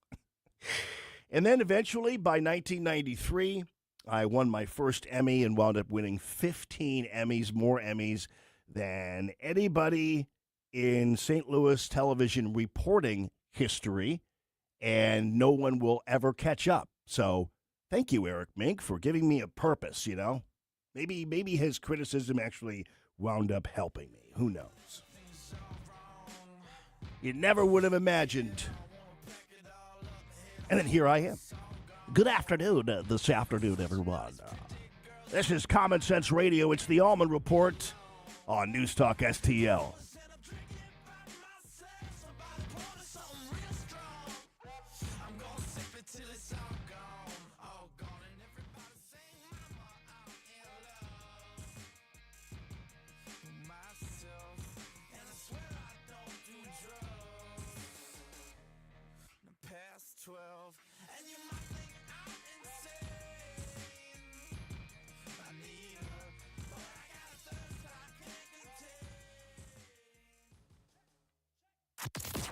And then eventually, by 1993, I won my first Emmy and wound up winning 15 Emmys, more Emmys than anybody in St. Louis television reporting history, and no one will ever catch up. So thank you, Eric Mink, for giving me a purpose, you know. Maybe his criticism actually wound up helping me. Who knows? You never would have imagined. And then here I am. Good afternoon this afternoon, everyone. This is Common Sense Radio. It's the Allman Report on News Talk STL.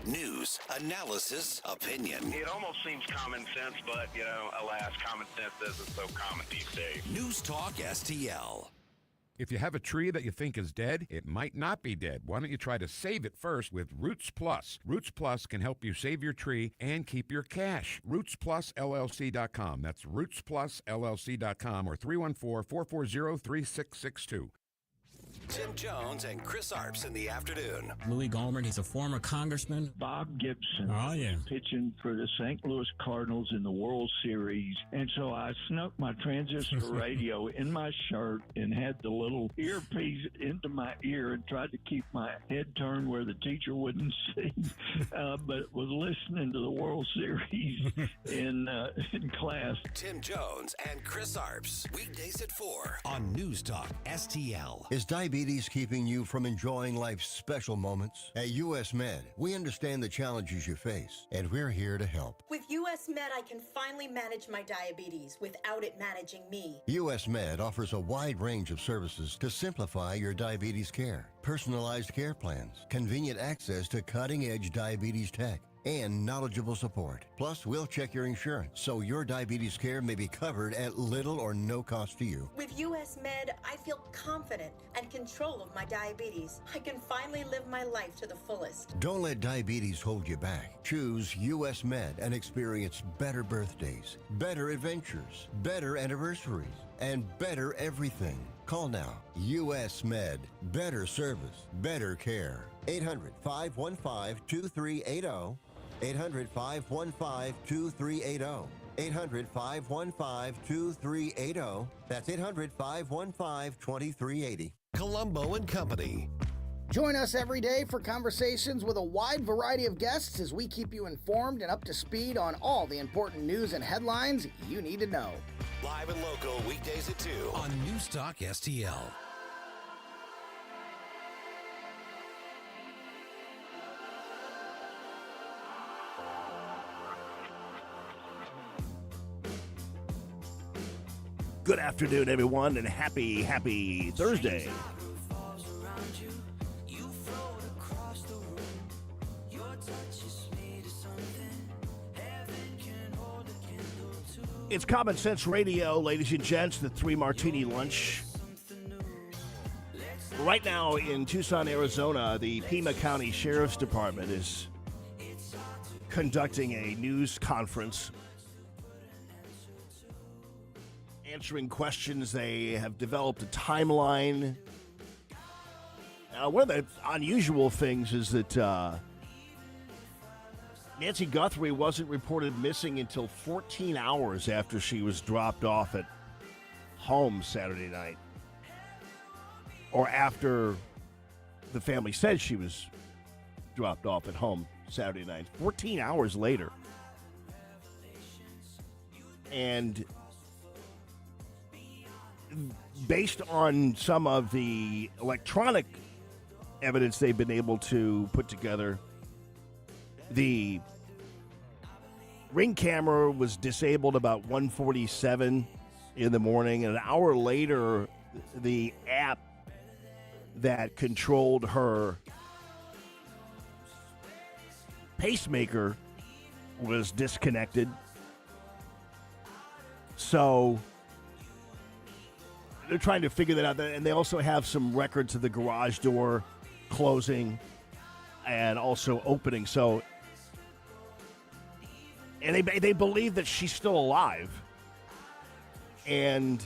News, analysis, opinion. It almost seems common sense, but, alas, common sense isn't so common these days. News Talk STL. If you have a tree that you think is dead, it might not be dead. Why don't you try to save it first with Roots Plus? Roots Plus can help you save your tree and keep your cash. RootsPlusLLC.com. That's RootsPlusLLC.com or 314-440-3662. Tim Jones and Chris Arps in the afternoon. Louis Gohmert, he's a former congressman. Bob Gibson. Oh, yeah. Pitching for the St. Louis Cardinals in the World Series. And so I snuck my transistor radio in my shirt and had the little earpiece into my ear and tried to keep my head turned where the teacher wouldn't see, but was listening to the World Series in class. Tim Jones and Chris Arps. Weekdays at 4 on News Talk STL. Is diabetes keeping you from enjoying life's special moments? At U.S. Med, we understand the challenges you face, and we're here to help. With U.S. Med, I can finally manage my diabetes without it managing me. U.S. Med offers a wide range of services to simplify your diabetes care. Personalized care plans, convenient access to cutting-edge diabetes tech, and knowledgeable support. Plus, we'll check your insurance so your diabetes care may be covered at little or no cost to you. With U.S. Med, I feel confident and control of my diabetes. I can finally live my life to the fullest. Don't let diabetes hold you back. Choose U.S. Med and experience better birthdays, better adventures, better anniversaries, and better everything. Call now. U.S. Med. Better service, better care. 800-515-2380. 800-515-2380. 800-515-2380. That's 800-515-2380. Colombo and Company. Join us every day for conversations with a wide variety of guests as we keep you informed and up to speed on all the important news and headlines you need to know. Live and local weekdays at 2 on News Talk STL. Good afternoon, everyone, and happy Thursday. It's Common Sense Radio, ladies and gents, the 3 Martini Lunch. Right now in Tucson, Arizona, the Pima County Sheriff's Department is conducting a news conference answering questions. They have developed a timeline. One of the unusual things is that Nancy Guthrie wasn't reported missing until 14 hours after she was dropped off at home Saturday night, or after the family said she was dropped off at home Saturday night. 14 hours later. And based on some of the electronic evidence they've been able to put together, the Ring camera was disabled about 1:47 in the morning. An hour later, the app that controlled her pacemaker was disconnected. So they're trying to figure that out. And they also have some records of the garage door closing and also opening. So, and they believe that she's still alive. And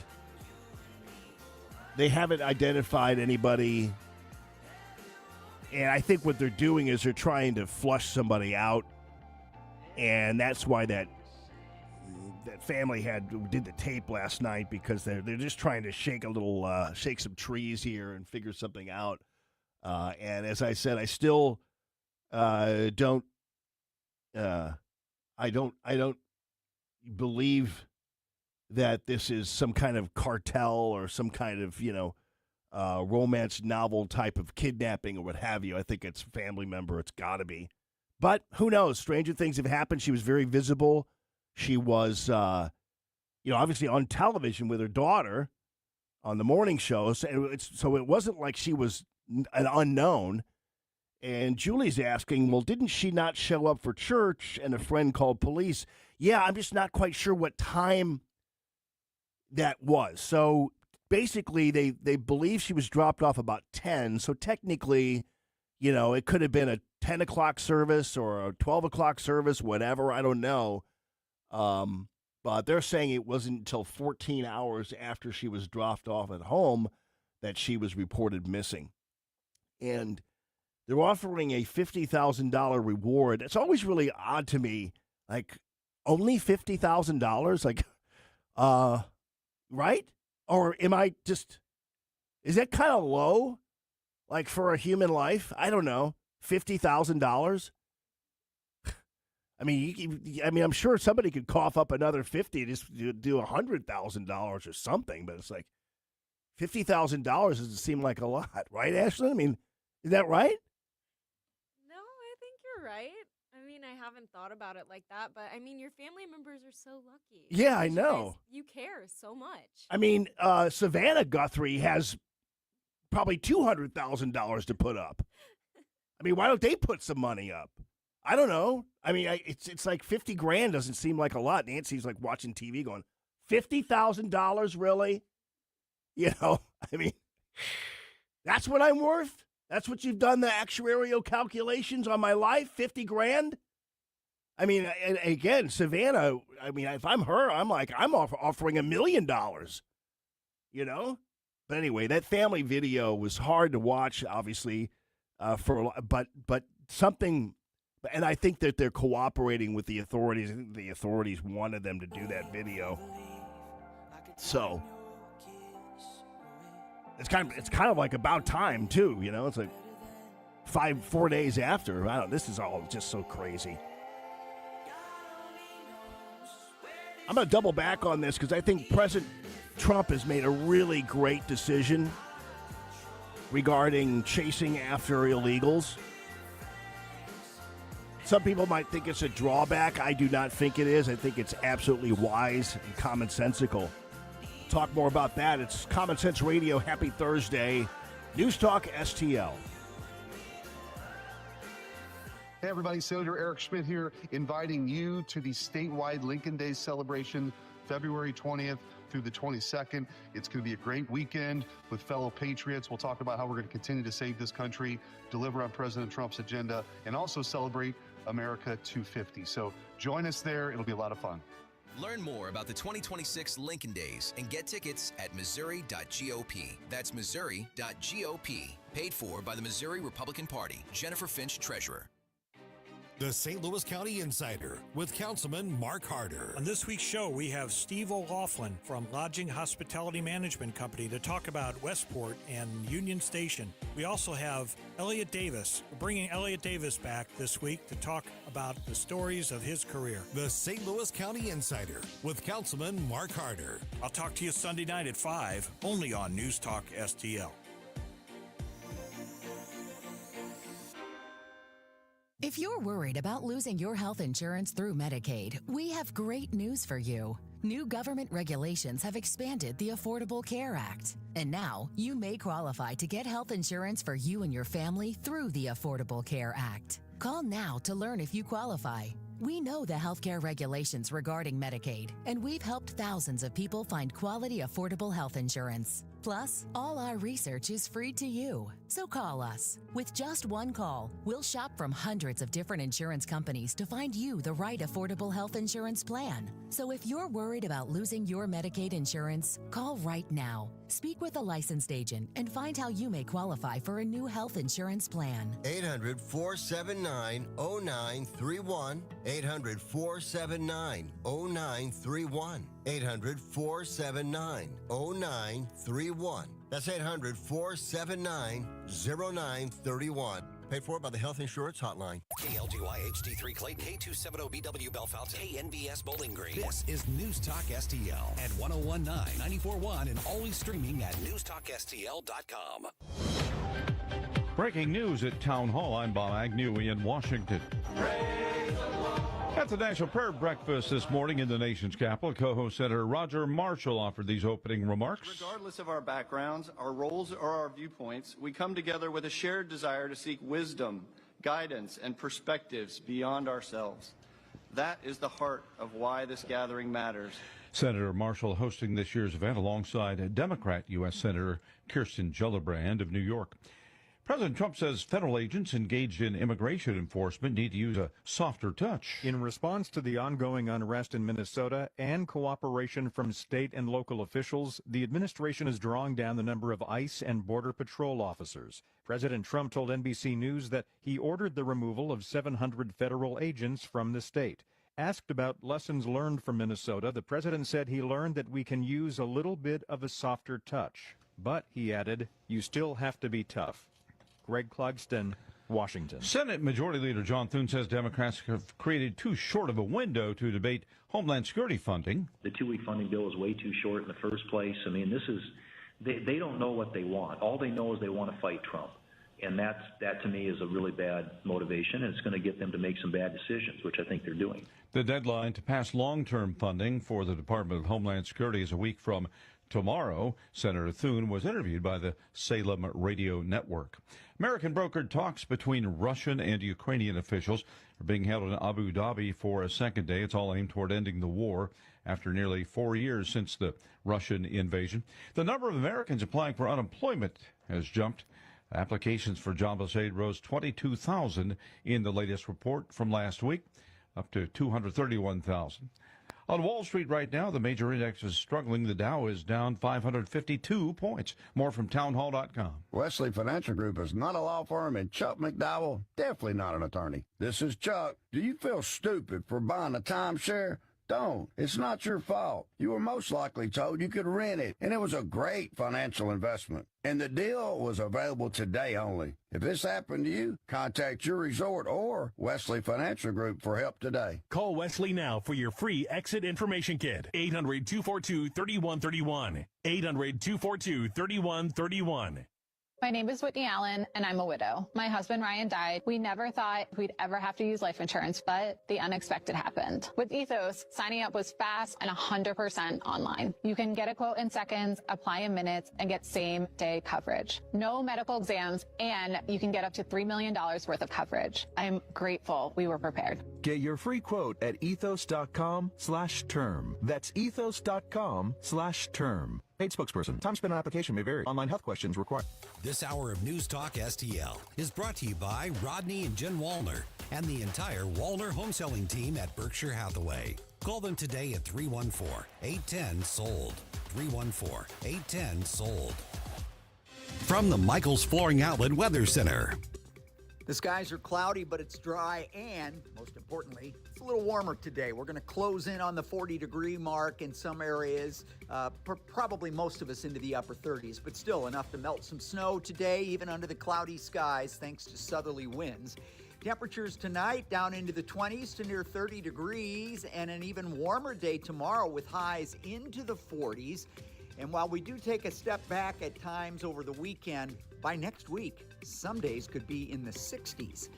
they haven't identified anybody. And I think what they're doing is they're trying to flush somebody out. And that's why that family did the tape last night, because they're just trying to shake some trees here and figure something out. And as I said, I still don't believe that this is some kind of cartel or some kind of romance novel type of kidnapping or what have you. I think it's a family member. It's got to be. But who knows? Stranger things have happened. She was very visible. She was, obviously on television with her daughter on the morning shows. So it wasn't like she was an unknown. And Julie's asking, well, didn't she not show up for church? And a friend called police. Yeah, I'm just not quite sure what time that was. So basically, they believe she was dropped off about 10. So technically, it could have been a 10 o'clock service or a 12 o'clock service, whatever. I don't know. But they're saying it wasn't until 14 hours after she was dropped off at home that she was reported missing. And they're offering a $50,000 reward. It's always really odd to me, like, only $50,000? Like, right? Or am I just, is that kind of low? Like, for a human life? I don't know. $50,000? I mean, I'm sure somebody could cough up another 50 just do $100,000 or something, but it's like $50,000 doesn't seem like a lot, right, Ashley? I mean, is that right? No, I think you're right. I mean, I haven't thought about it like that, but I mean, your family members are so lucky. Yeah, I know. You care so much. I mean, Savannah Guthrie has probably $200,000 to put up. I mean, why don't they put some money up? I don't know. I mean, it's like $50,000 doesn't seem like a lot. Nancy's like watching TV going, $50,000, really? I mean, that's what I'm worth? That's what you've done the actuarial calculations on my life, $50,000? I mean, and again, Savannah, I mean, if I'm her, I'm like, I'm offering $1 million, But anyway, that family video was hard to watch, obviously, but something. And I think that they're cooperating with the authorities. I think the authorities wanted them to do that video. So it's kind of like about time too, It's like 4 days after. This is all just so crazy. I'm going to double back on this because I think President Trump has made a really great decision regarding chasing after illegals. Some people might think it's a drawback. I do not think it is. I think it's absolutely wise and commonsensical. Talk more about that. It's Common Sense Radio. Happy Thursday. News Talk STL. Hey, everybody. Senator Eric Schmidt here, inviting you to the statewide Lincoln Day celebration, February 20th through the 22nd. It's going to be a great weekend with fellow patriots. We'll talk about how we're going to continue to save this country, deliver on President Trump's agenda, and also celebrate America 250. So join us there. It'll be a lot of fun. Learn more about the 2026 Lincoln Days and get tickets at Missouri.gop. That's Missouri.gop. Paid for by the Missouri Republican Party. Jennifer Finch, Treasurer. The St. Louis County Insider with Councilman Mark Harder. On this week's show, we have Steve O'Laughlin from Lodging Hospitality Management Company to talk about Westport and Union Station. We also have Elliot Davis. We're bringing Elliot Davis back this week to talk about the stories of his career. The St. Louis County Insider with Councilman Mark Harder. I'll talk to you Sunday night at 5, only on News Talk STL. If you're worried about losing your health insurance through Medicaid, we have great news for you. New government regulations have expanded the Affordable Care Act. And now you may qualify to get health insurance for you and your family through the Affordable Care Act. Call now to learn if you qualify. We know the healthcare regulations regarding Medicaid, and we've helped thousands of people find quality, affordable health insurance. Plus, all our research is free to you. So call us. With just one call, we'll shop from hundreds of different insurance companies to find you the right affordable health insurance plan. So if you're worried about losing your Medicaid insurance, call right now. Speak with a licensed agent and find how you may qualify for a new health insurance plan. 800-479-0931. 800-479-0931. 800-479-0931. That's 800-479-0931. Paid for by the Health Insurance Hotline. KLGY HD3 Clayton, K270BW Bellefonte, KNBS Bowling Green. This is News Talk STL at 1019, 94.1, and always streaming at newstalkstl.com. Breaking news at Town Hall. I'm Bob Agnew in Washington. At the National Prayer Breakfast this morning in the nation's capital, co-host Senator Roger Marshall offered these opening remarks. Regardless of our backgrounds, our roles, or our viewpoints, we come together with a shared desire to seek wisdom, guidance, and perspectives beyond ourselves. That is the heart of why this gathering matters. Senator Marshall hosting this year's event alongside Democrat U.S. Senator Kirsten Gillibrand of New York. President Trump says federal agents engaged in immigration enforcement need to use a softer touch. In response to the ongoing unrest in Minnesota and cooperation from state and local officials, the administration is drawing down the number of ICE and Border Patrol officers. President Trump told NBC News that he ordered the removal of 700 federal agents from the state. Asked about lessons learned from Minnesota, the president said he learned that we can use a little bit of a softer touch. But, he added, you still have to be tough. Greg Clugston, Washington. Senate Majority Leader John Thune says Democrats have created too short of a window to debate Homeland Security funding. The 2-week funding bill is way too short in the first place. I mean, they don't know what they want. All they know is they want to fight Trump. And that to me is a really bad motivation, and it's going to get them to make some bad decisions, which I think they're doing. The deadline to pass long-term funding for the Department of Homeland Security is a week from tomorrow. Senator Thune was interviewed by the Salem Radio Network. American-brokered talks between Russian and Ukrainian officials are being held in Abu Dhabi for a second day. It's all aimed toward ending the war after nearly 4 years since the Russian invasion. The number of Americans applying for unemployment has jumped. Applications for jobless aid rose 22,000 in the latest report from last week, up to 231,000. On Wall Street right now, the major index is struggling. The Dow is down 552 points. More from townhall.com. Wesley Financial Group is not a law firm, and Chuck McDowell, definitely not an attorney. This is Chuck. Do you feel stupid for buying a timeshare? Don't. It's not your fault. You were most likely told you could rent it, and it was a great financial investment. And the deal was available today only. If this happened to you, contact your resort or Wesley Financial Group for help today. Call Wesley now for your free exit information kit. 800-242-3131. 800-242-3131. My name is Whitney Allen, and I'm a widow. My husband, Ryan, died. We never thought we'd ever have to use life insurance, but the unexpected happened. With Ethos, signing up was fast and 100% online. You can get a quote in seconds, apply in minutes, and get same-day coverage. No medical exams, and you can get up to $3 million worth of coverage. I'm grateful we were prepared. Get your free quote at ethos.com/term. That's ethos.com/term. Paid spokesperson. Time spent on application may vary. Online health questions required. This hour of News Talk STL is brought to you by Rodney and Jen Wallner and the entire Wallner home selling team at Berkshire Hathaway. Call them today at 314-810-SOLD. 314-810-SOLD. From the Michaels Flooring Outlet Weather Center. The skies are cloudy, but it's dry, and most importantly, it's a little warmer today. We're going to close in on the 40-degree mark in some areas, probably most of us into the upper 30s, but still enough to melt some snow today, even under the cloudy skies, thanks to southerly winds. Temperatures tonight down into the 20s to near 30 degrees, and an even warmer day tomorrow with highs into the 40s. And while we do take a step back at times over the weekend, by next week, some days could be in the 60s.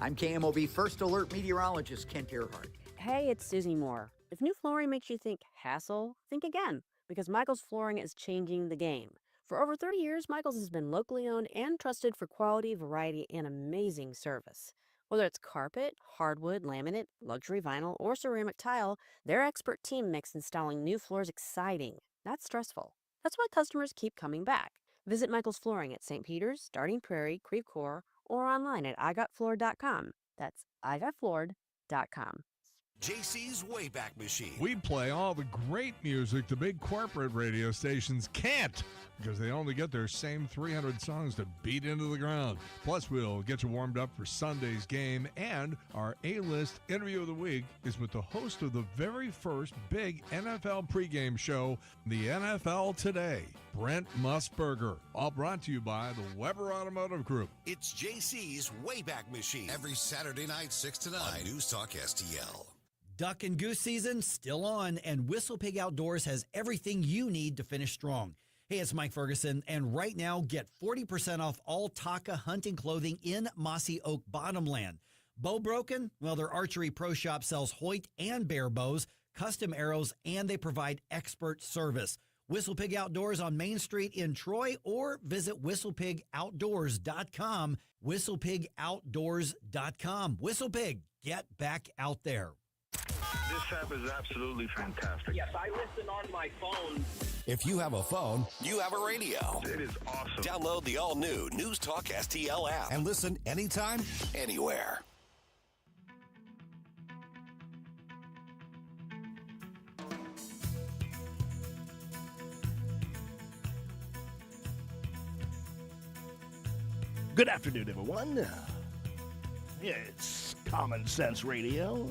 I'm KMOV First Alert meteorologist Kent Earhart. Hey, it's Susie Moore. If new flooring makes you think hassle, think again, because Michaels Flooring is changing the game. For over 30 years, Michaels has been locally owned and trusted for quality, variety, and amazing service. Whether it's carpet, hardwood, laminate, luxury vinyl, or ceramic tile, their expert team makes installing new floors exciting, not stressful. That's why customers keep coming back. Visit Michael's Flooring at St. Peter's, Starting Prairie, Creve Coeur, or online at igotfloored.com. That's igotfloored.com. JC's Wayback Machine. We play all the great music the big corporate radio stations can't because they only get their same 300 songs to beat into the ground. Plus, we'll get you warmed up for Sunday's game, and our A-list interview of the week is with the host of the very first big NFL pregame show, the NFL Today, Brent Musburger. All brought to you by the Weber Automotive Group. It's JC's Wayback Machine. Every Saturday night, 6 to 9 on News Talk STL. Duck and goose season still on, and Whistle Pig Outdoors has everything you need to finish strong. Hey, it's Mike Ferguson, and right now get 40% off all Taka hunting clothing in Mossy Oak Bottomland. Bow broken? Well, their archery pro shop sells Hoyt and Bear bows, custom arrows, and they provide expert service. Whistle Pig Outdoors on Main Street in Troy, or visit whistlepigoutdoors.com. Whistlepigoutdoors.com. Whistle Pig, get back out there. This app is absolutely fantastic. Yes, I listen on my phone. If you have a phone, you have a radio. It is awesome. Download the all-new News Talk STL app and listen anytime, anywhere. Good afternoon, everyone. It's Common Sense Radio.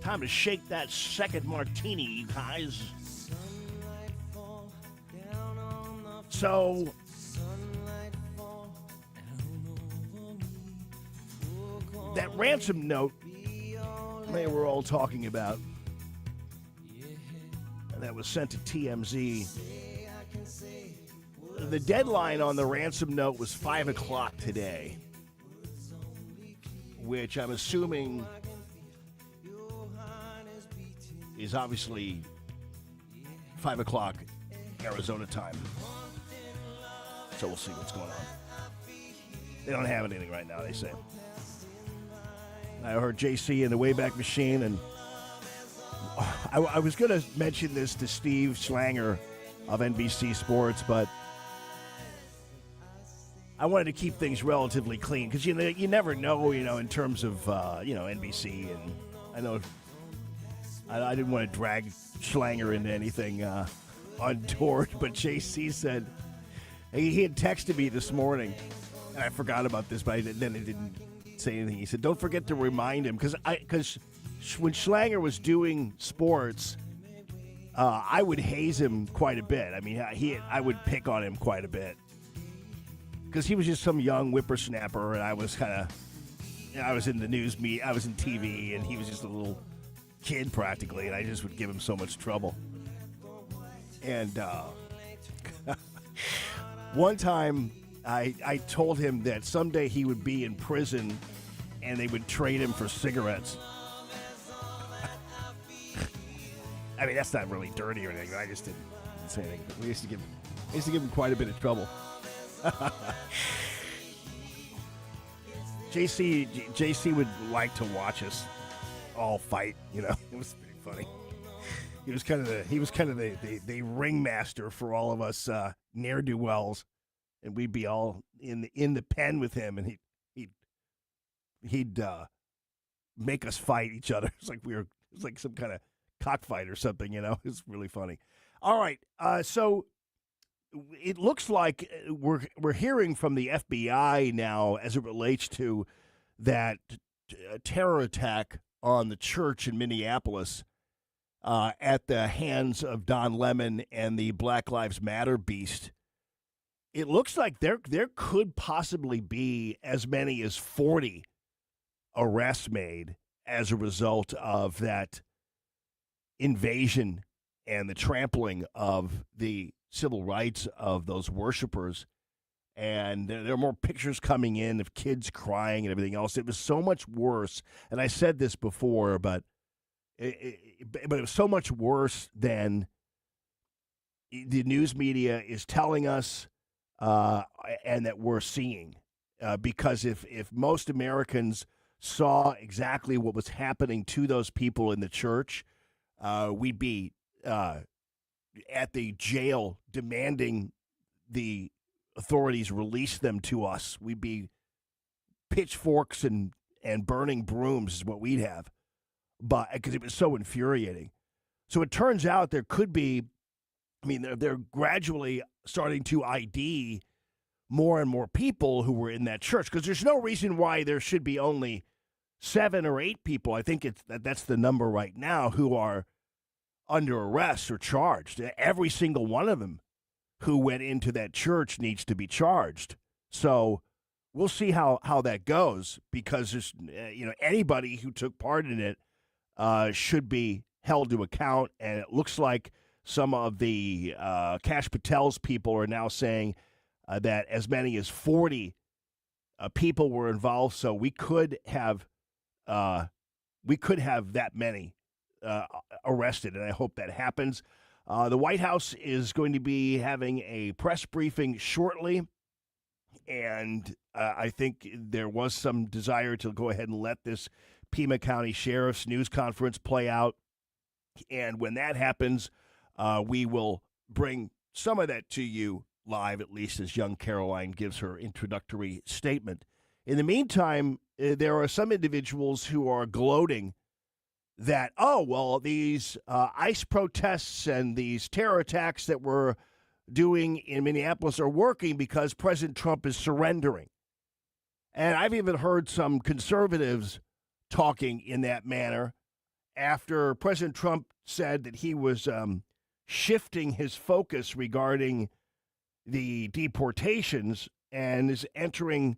Time to shake that second martini, you guys. So, that ransom note they were all talking about, that was sent to TMZ. The deadline on the ransom note was 5 o'clock today, which I'm assuming is obviously 5 o'clock Arizona time. So we'll see what's going on. They don't have anything right now, they say. I heard JC in the Wayback Machine, and I was going to mention this to Steve Schlanger of NBC Sports, but I wanted to keep things relatively clean because you never know, in terms of NBC, and I know I didn't want to drag Schlanger into anything untoward, but JC said he had texted me this morning, and I forgot about this, but then it didn't say anything. He said, "Don't forget to remind him," because when Schlanger was doing sports, I would haze him quite a bit. I mean, I would pick on him quite a bit. Because he was just some young whippersnapper, and I was I was in the news media, I was in TV, and he was just a little kid practically, and I just would give him so much trouble. And one time, I told him that someday he would be in prison, and they would trade him for cigarettes. I mean, that's not really dirty or anything. I just didn't say anything. But we used to give him quite a bit of trouble. JC would like to watch us all fight. It was pretty funny. He was kind of the ringmaster for all of us ne'er-do-wells, and we'd be all in the pen with him, and he'd make us fight each other. It was like some kind of cockfight or something. It's really funny. All right, so it looks like we're hearing from the FBI now as it relates to that terror attack on the church in Minneapolis at the hands of Don Lemon and the Black Lives Matter beast. It looks like there could possibly be as many as 40 arrests made as a result of that invasion and the trampling of the civil rights of those worshipers. And there are more pictures coming in of kids crying and everything else. It was so much worse. And I said this before, but it was so much worse than the news media is telling us and that we're seeing. Because if most Americans saw exactly what was happening to those people in the church, we'd be at the jail demanding the authorities release them to us. We'd be pitchforks and burning brooms is what we'd have, but because it was so infuriating. So it turns out there could be, I mean, they're gradually starting to ID more and more people who were in that church, because there's no reason why there should be only 7 or 8 people. I think that's the number right now who are under arrest or charged. Every single one of them who went into that church needs to be charged. So we'll see how that goes, because there's, anybody who took part in it should be held to account. And it looks like some of the Kash Patel's people are now saying that as many as 40 people were involved. So we could have that many arrested, and I hope that happens. The White House is going to be having a press briefing shortly, and I think there was some desire to go ahead and let this Pima County Sheriff's news conference play out. And when that happens, we will bring some of that to you live, at least as young Caroline gives her introductory statement. In the meantime, there are some individuals who are gloating that, these ICE protests and these terror attacks that we're doing in Minneapolis are working because President Trump is surrendering. And I've even heard some conservatives talking in that manner after President Trump said that he was shifting his focus regarding the deportations and is entering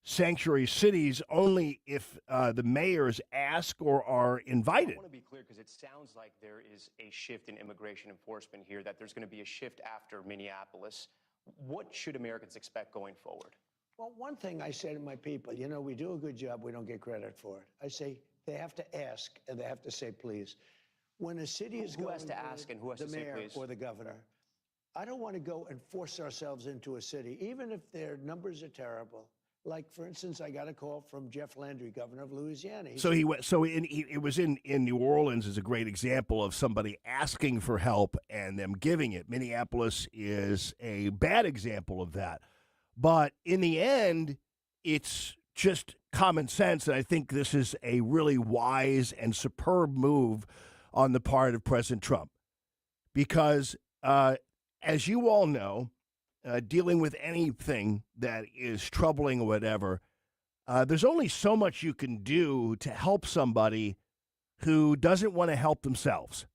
sanctuary cities only if the mayors ask or are invited. I want to be clear, because it sounds like there is a shift in immigration enforcement here, that there's going to be a shift after Minneapolis. What should Americans expect going forward? Well, one thing I say to my people, we do a good job, we don't get credit for it. I say they have to ask and they have to say please. When a city is who has to ask and who has to say please? Or the governor, I don't want to go and force ourselves into a city, even if their numbers are terrible. Like, for instance, I got a call from Jeff Landry, governor of Louisiana. It was in New Orleans is a great example of somebody asking for help and them giving it. Minneapolis is a bad example of that. But in the end, it's just common sense, and I think this is a really wise and superb move on the part of President Trump. Because, as you all know, dealing with anything that is troubling or whatever, there's only so much you can do to help somebody who doesn't want to help themselves.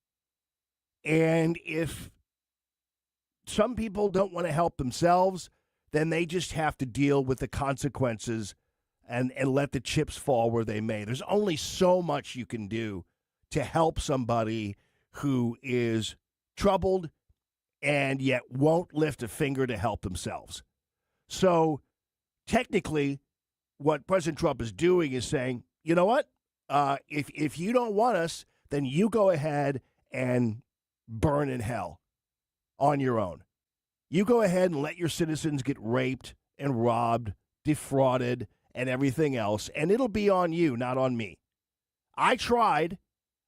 And if some people don't want to help themselves, then they just have to deal with the consequences and let the chips fall where they may. There's only so much you can do to help somebody who is troubled and yet won't lift a finger to help themselves. So technically, what President Trump is doing is saying, you know what? If you don't want us, then you go ahead and burn in hell on your own. You go ahead and let your citizens get raped and robbed, defrauded, and everything else, and it'll be on you, not on me. I tried.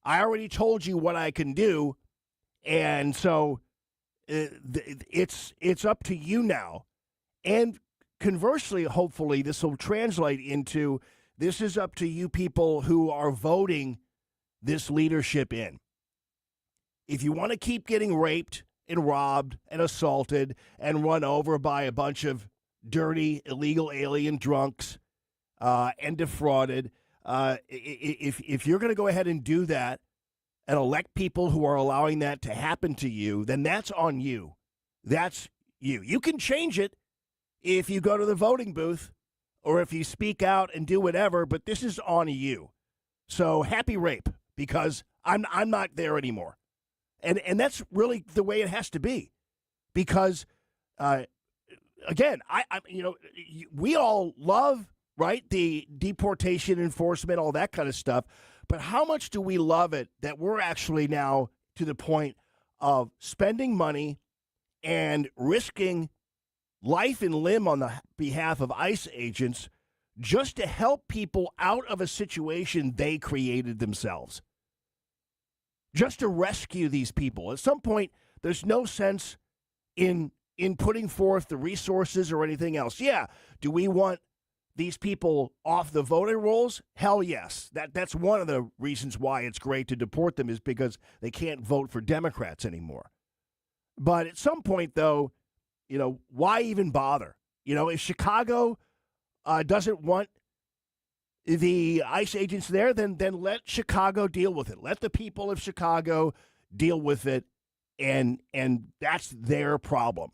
I already told you what I can do, and so it's up to you now. And conversely, hopefully, this will translate into this is up to you people who are voting this leadership in. If you want to keep getting raped and robbed and assaulted and run over by a bunch of dirty, illegal alien drunks and defrauded, if you're going to go ahead and do that and elect people who are allowing that to happen to you, then that's on you. That's you. You can change it if you go to the voting booth or if you speak out and do whatever, but this is on you. So happy rape, because I'm not there anymore. And that's really the way it has to be, because again, we all love, right, the deportation enforcement, all that kind of stuff. But how much do we love it that we're actually now to the point of spending money and risking life and limb on the behalf of ICE agents just to help people out of a situation they created themselves? Just to rescue these people. At some point, There's no sense in putting forth the resources or anything else. Yeah, do we want these people off the voting rolls? Hell yes. That's one of the reasons why it's great to deport them, is because they can't vote for Democrats anymore. But at some point, though, why even bother? If Chicago doesn't want the ICE agents there, then let Chicago deal with it. Let the people of Chicago deal with it, and that's their problem.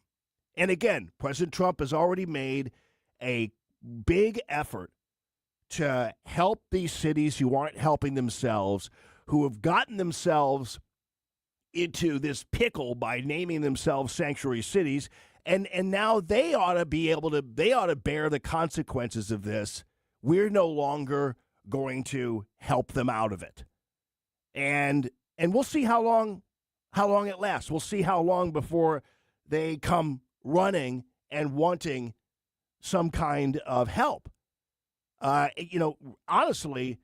And again, President Trump has already made a big effort to help these cities who aren't helping themselves, who have gotten themselves into this pickle by naming themselves sanctuary cities, and now they ought to bear the consequences of this. We're no longer going to help them out of it. And we'll see how long it lasts. We'll see how long before they come running and wanting some kind of help. Honestly,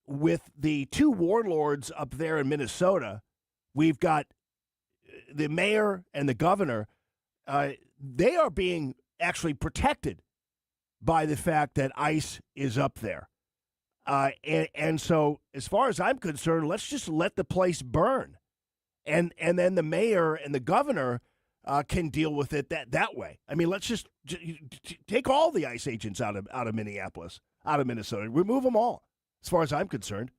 with the two warlords up there in Minnesota, we've got the mayor and the governor. They are being actually protected by the fact that ICE is up there. And so as far as I'm concerned, let's just let the place burn. And then the mayor and the governor can deal with it that way. I mean, let's just take all the ICE agents out of Minneapolis, out of Minnesota. Remove them all, as far as I'm concerned.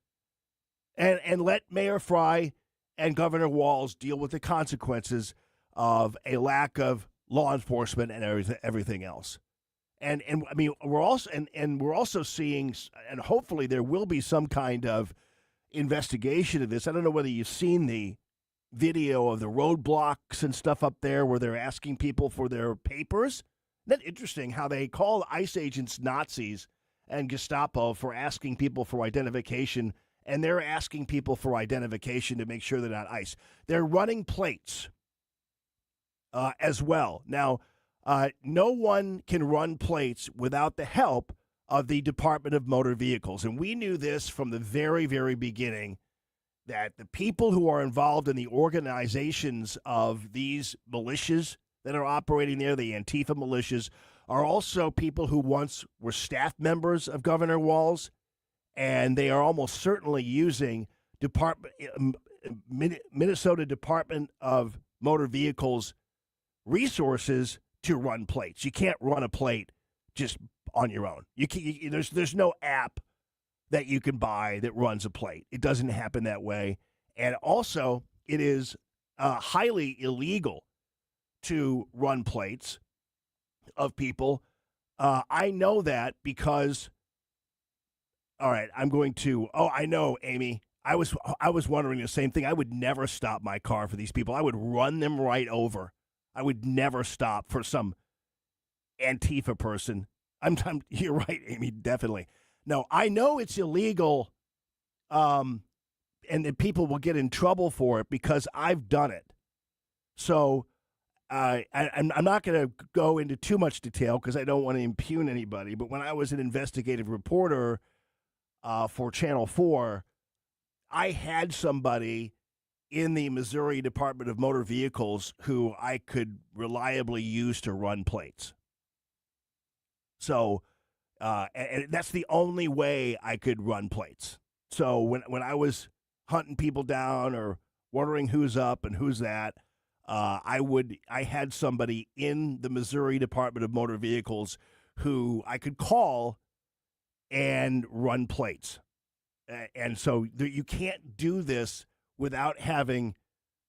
And let Mayor Fry and Governor Walz deal with the consequences of a lack of law enforcement and everything else. And I mean, we're also seeing, and hopefully there will be some kind of investigation of this. I don't know whether you've seen the video of the roadblocks and stuff up there where they're asking people for their papers. Isn't that interesting how they call ICE agents Nazis and Gestapo for asking people for identification, and they're asking people for identification to make sure they're not ICE. They're running plates as well. Now, no one can run plates without the help of the Department of Motor Vehicles, and we knew this from the very, very beginning, that the people who are involved in the organizations of these militias that are operating there, the Antifa militias, are also people who once were staff members of Governor Walz, and they are almost certainly using Minnesota Department of Motor Vehicles resources to run plates. You can't run a plate just on your own. There's no app that you can buy that runs a plate. It doesn't happen that way. And also, it is highly illegal to run plates of people. I know that because, all right, I know, Amy. I was wondering the same thing. I would never stop my car for these people. I would run them right over. I would never stop for some Antifa person. You're right, Amy, definitely. No, I know it's illegal, and that people will get in trouble for it because I've done it. So I'm not going to go into too much detail because I don't want to impugn anybody. But when I was an investigative reporter for Channel 4, I had somebody in the Missouri Department of Motor Vehicles who I could reliably use to run plates. So, and that's the only way I could run plates. So when I was hunting people down or wondering who's up and who's that, I had somebody in the Missouri Department of Motor Vehicles who I could call and run plates. And so you can't do this without having,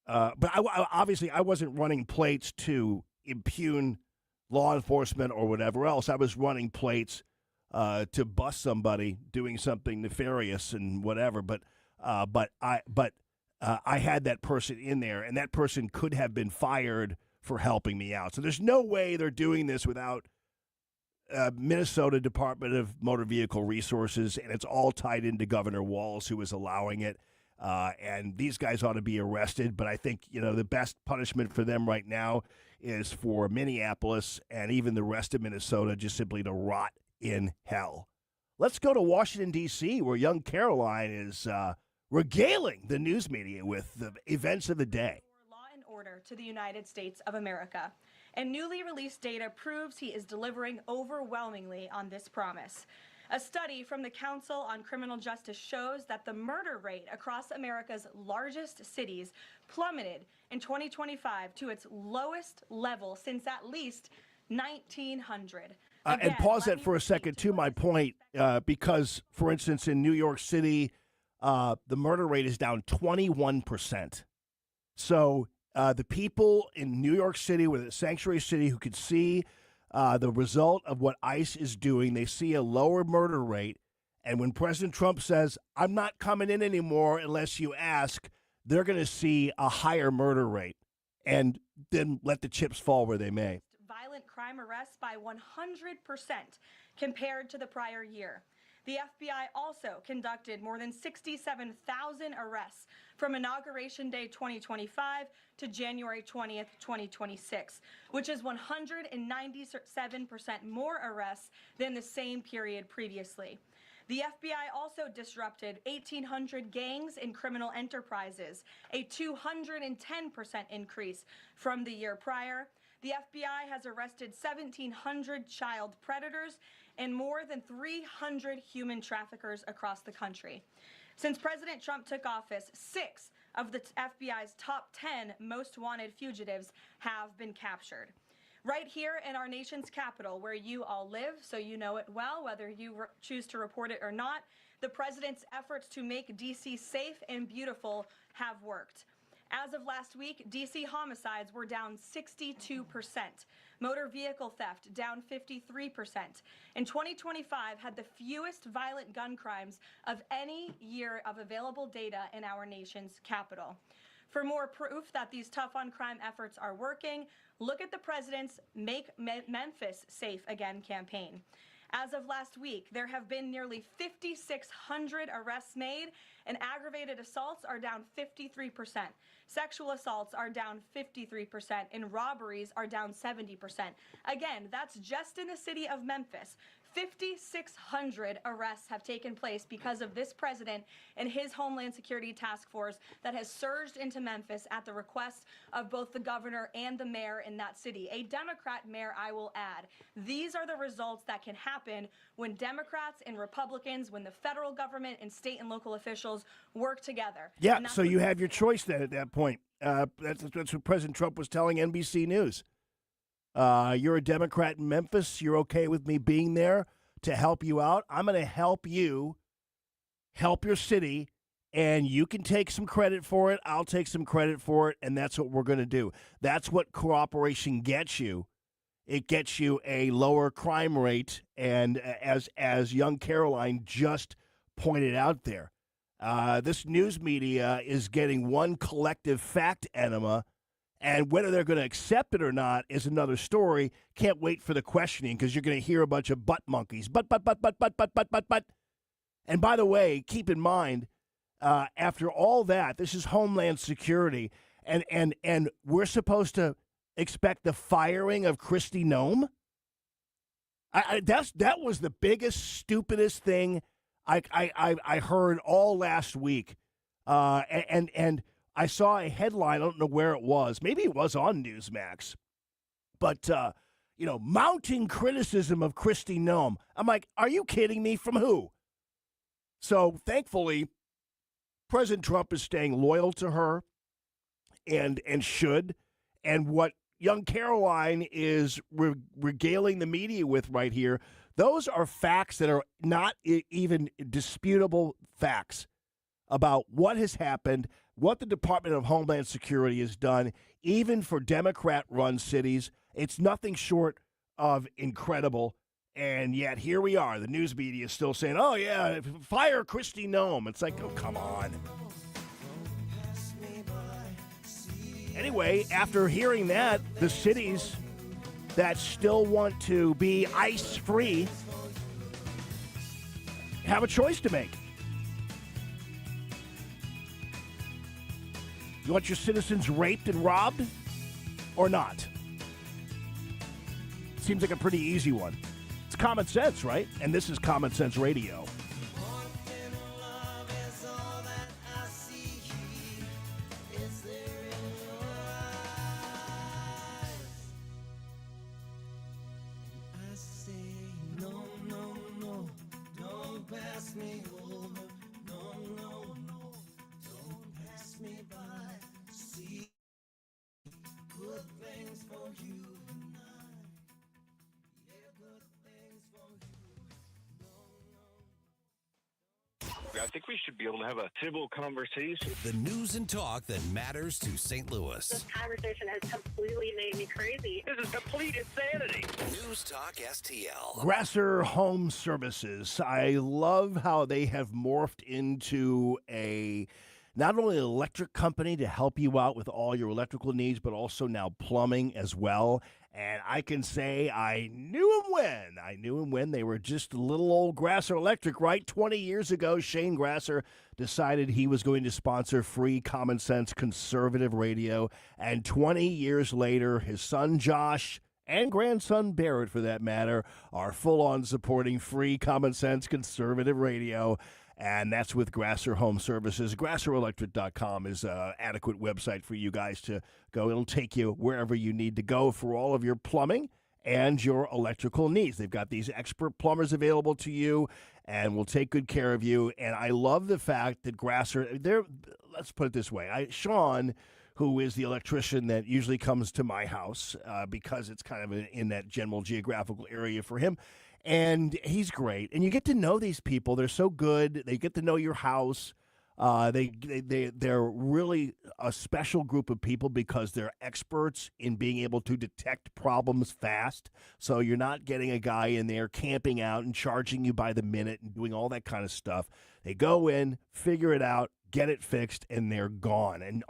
but obviously I wasn't running plates to impugn law enforcement or whatever else. I was running plates to bust somebody doing something nefarious and whatever. But I had that person in there, and that person could have been fired for helping me out. So there's no way they're doing this without Minnesota Department of Motor Vehicle Resources, and it's all tied into Governor Walz, who is allowing it. And these guys ought to be arrested. But I think, the best punishment for them right now is for Minneapolis and even the rest of Minnesota just simply to rot in hell. Let's go to Washington, D.C., where young Caroline is regaling the news media with the events of the day. order to the United States of America. And newly released data proves he is delivering overwhelmingly on this promise. A study from the Council on Criminal Justice shows that the murder rate across America's largest cities plummeted in 2025 to its lowest level since at least 1900. And pause that for a second, to my point, because, for instance, in New York City, the murder rate is down 21%. So the people in New York City, with a sanctuary city, who could see the result of what ICE is doing, they see a lower murder rate. And when President Trump says, I'm not coming in anymore unless you ask, they're going to see a higher murder rate, and then let the chips fall where they may. Violent crime arrests by 100% compared to the prior year. The FBI also conducted more than 67,000 arrests from Inauguration Day 2025 to January 20th, 2026, which is 197% more arrests than the same period previously. The FBI also disrupted 1,800 gangs and criminal enterprises, a 210% increase from the year prior. The FBI has arrested 1,700 child predators and more than 300 human traffickers across the country. Since President Trump took office, 6 of the FBI's top 10 most wanted fugitives have been captured. Right here in our nation's capital, where you all live, so you know it well, whether you choose to report it or not, the president's efforts to make D.C. safe and beautiful have worked. As of last week, D.C. homicides were down 62%, motor vehicle theft down 53%, and 2025 had the fewest violent gun crimes of any year of available data in our nation's capital. For more proof that these tough-on-crime efforts are working, look at the president's Make Memphis Safe Again campaign. As of last week, there have been nearly 5,600 arrests made, and aggravated assaults are down 53%. Sexual assaults are down 53%, and robberies are down 70%. Again, that's just in the city of Memphis. 5,600 arrests have taken place because of this president and his Homeland Security Task Force that has surged into Memphis at the request of both the governor and the mayor in that city. A Democrat mayor, I will add. These are the results that can happen when Democrats and Republicans, when the federal government and state and local officials work together. Yeah, so you have your choice then at that point. That's what President Trump was telling NBC News. You're a Democrat in Memphis. You're okay with me being there to help you out. I'm going to help you help your city, and you can take some credit for it. I'll take some credit for it, and that's what we're going to do. That's what cooperation gets you. It gets you a lower crime rate, and as young Caroline just pointed out there, this news media is getting one collective fact enema. And whether they're going to accept it or not is another story. Can't wait for the questioning, because you're going to hear a bunch of butt monkeys. But. And by the way, keep in mind, after all that, this is Homeland Security, and we're supposed to expect the firing of Kristi Noem? That was the biggest, stupidest thing I heard all last week. And I saw a headline, I don't know where it was. Maybe it was on Newsmax. But, mounting criticism of Kristi Noem. I'm like, are you kidding me? From who? So, thankfully, President Trump is staying loyal to her and should. And what young Caroline is regaling the media with right here, those are facts that are not even disputable facts about what has happened, what the Department of Homeland Security has done, even for Democrat-run cities. It's nothing short of incredible. And yet here we are. The news media is still saying, oh, yeah, fire Kristi Noem. It's like, oh, come on. Anyway, after hearing that, the cities that still want to be ICE-free have a choice to make. You want your citizens raped and robbed or not? Seems like a pretty easy one. It's common sense, right? And this is Common Sense Radio. me over. No, no, no. Don't pass me by. See good things for you tonight. Yeah, good things for you. I think we should be able to have a civil conversation. The news and talk that matters to St. Louis. This conversation has completely made me crazy. This is complete insanity. News Talk STL. Grasser Home Services. I love how they have morphed into a not only an electric company to help you out with all your electrical needs, but also now plumbing as well. And I can say I knew him when. I knew him when they were just a little old Grasser Electric, right? 20 years ago, Shane Grasser decided he was going to sponsor free, common sense, conservative radio. And 20 years later, his son Josh and grandson Barrett, for that matter, are full-on supporting free, common sense, conservative radio. And that's with Grasser Home Services. GrasserElectric.com is an adequate website for you guys to go. It'll take you wherever you need to go for all of your plumbing and your electrical needs. They've got these expert plumbers available to you and will take good care of you. And I love the fact that Grasser, let's put it this way. Sean, who is the electrician that usually comes to my house because it's kind of in that general geographical area for him, and he's great. And you get to know these people. They're so good. They get to know your house. They're really a special group of people because they're experts in being able to detect problems fast. So you're not getting a guy in there camping out and charging you by the minute and doing all that kind of stuff. They go in, figure it out, get it fixed, and they're gone. And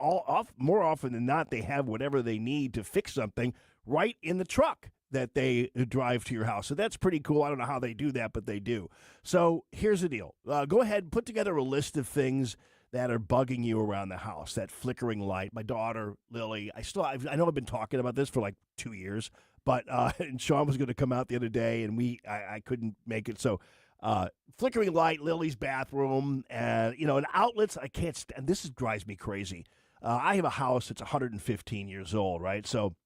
more often than not, they have whatever they need to fix something right in the truck that they drive to your house. So that's pretty cool. I don't know how they do that, but they do. So here's the deal. Go ahead and put together a list of things that are bugging you around the house. That flickering light. My daughter, Lily, I know I've been talking about this for like 2 years, but and Sean was going to come out the other day, and I couldn't make it. So flickering light, Lily's bathroom, and outlets. I can't stand. This drives me crazy. I have a house that's 115 years old, right? So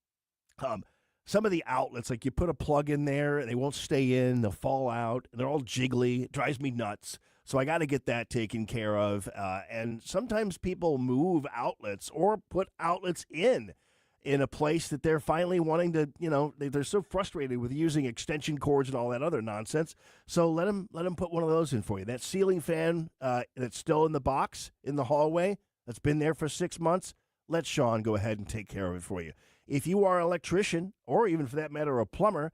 some of the outlets, like you put a plug in there, they won't stay in, they'll fall out, and they're all jiggly. It drives me nuts. So I got to get that taken care of. And sometimes people move outlets or put outlets in a place that they're finally wanting to, they're so frustrated with using extension cords and all that other nonsense. So let them put one of those in for you. That ceiling fan that's still in the box in the hallway that's been there for 6 months, let Sean go ahead and take care of it for you. If you are an electrician, or even for that matter, a plumber,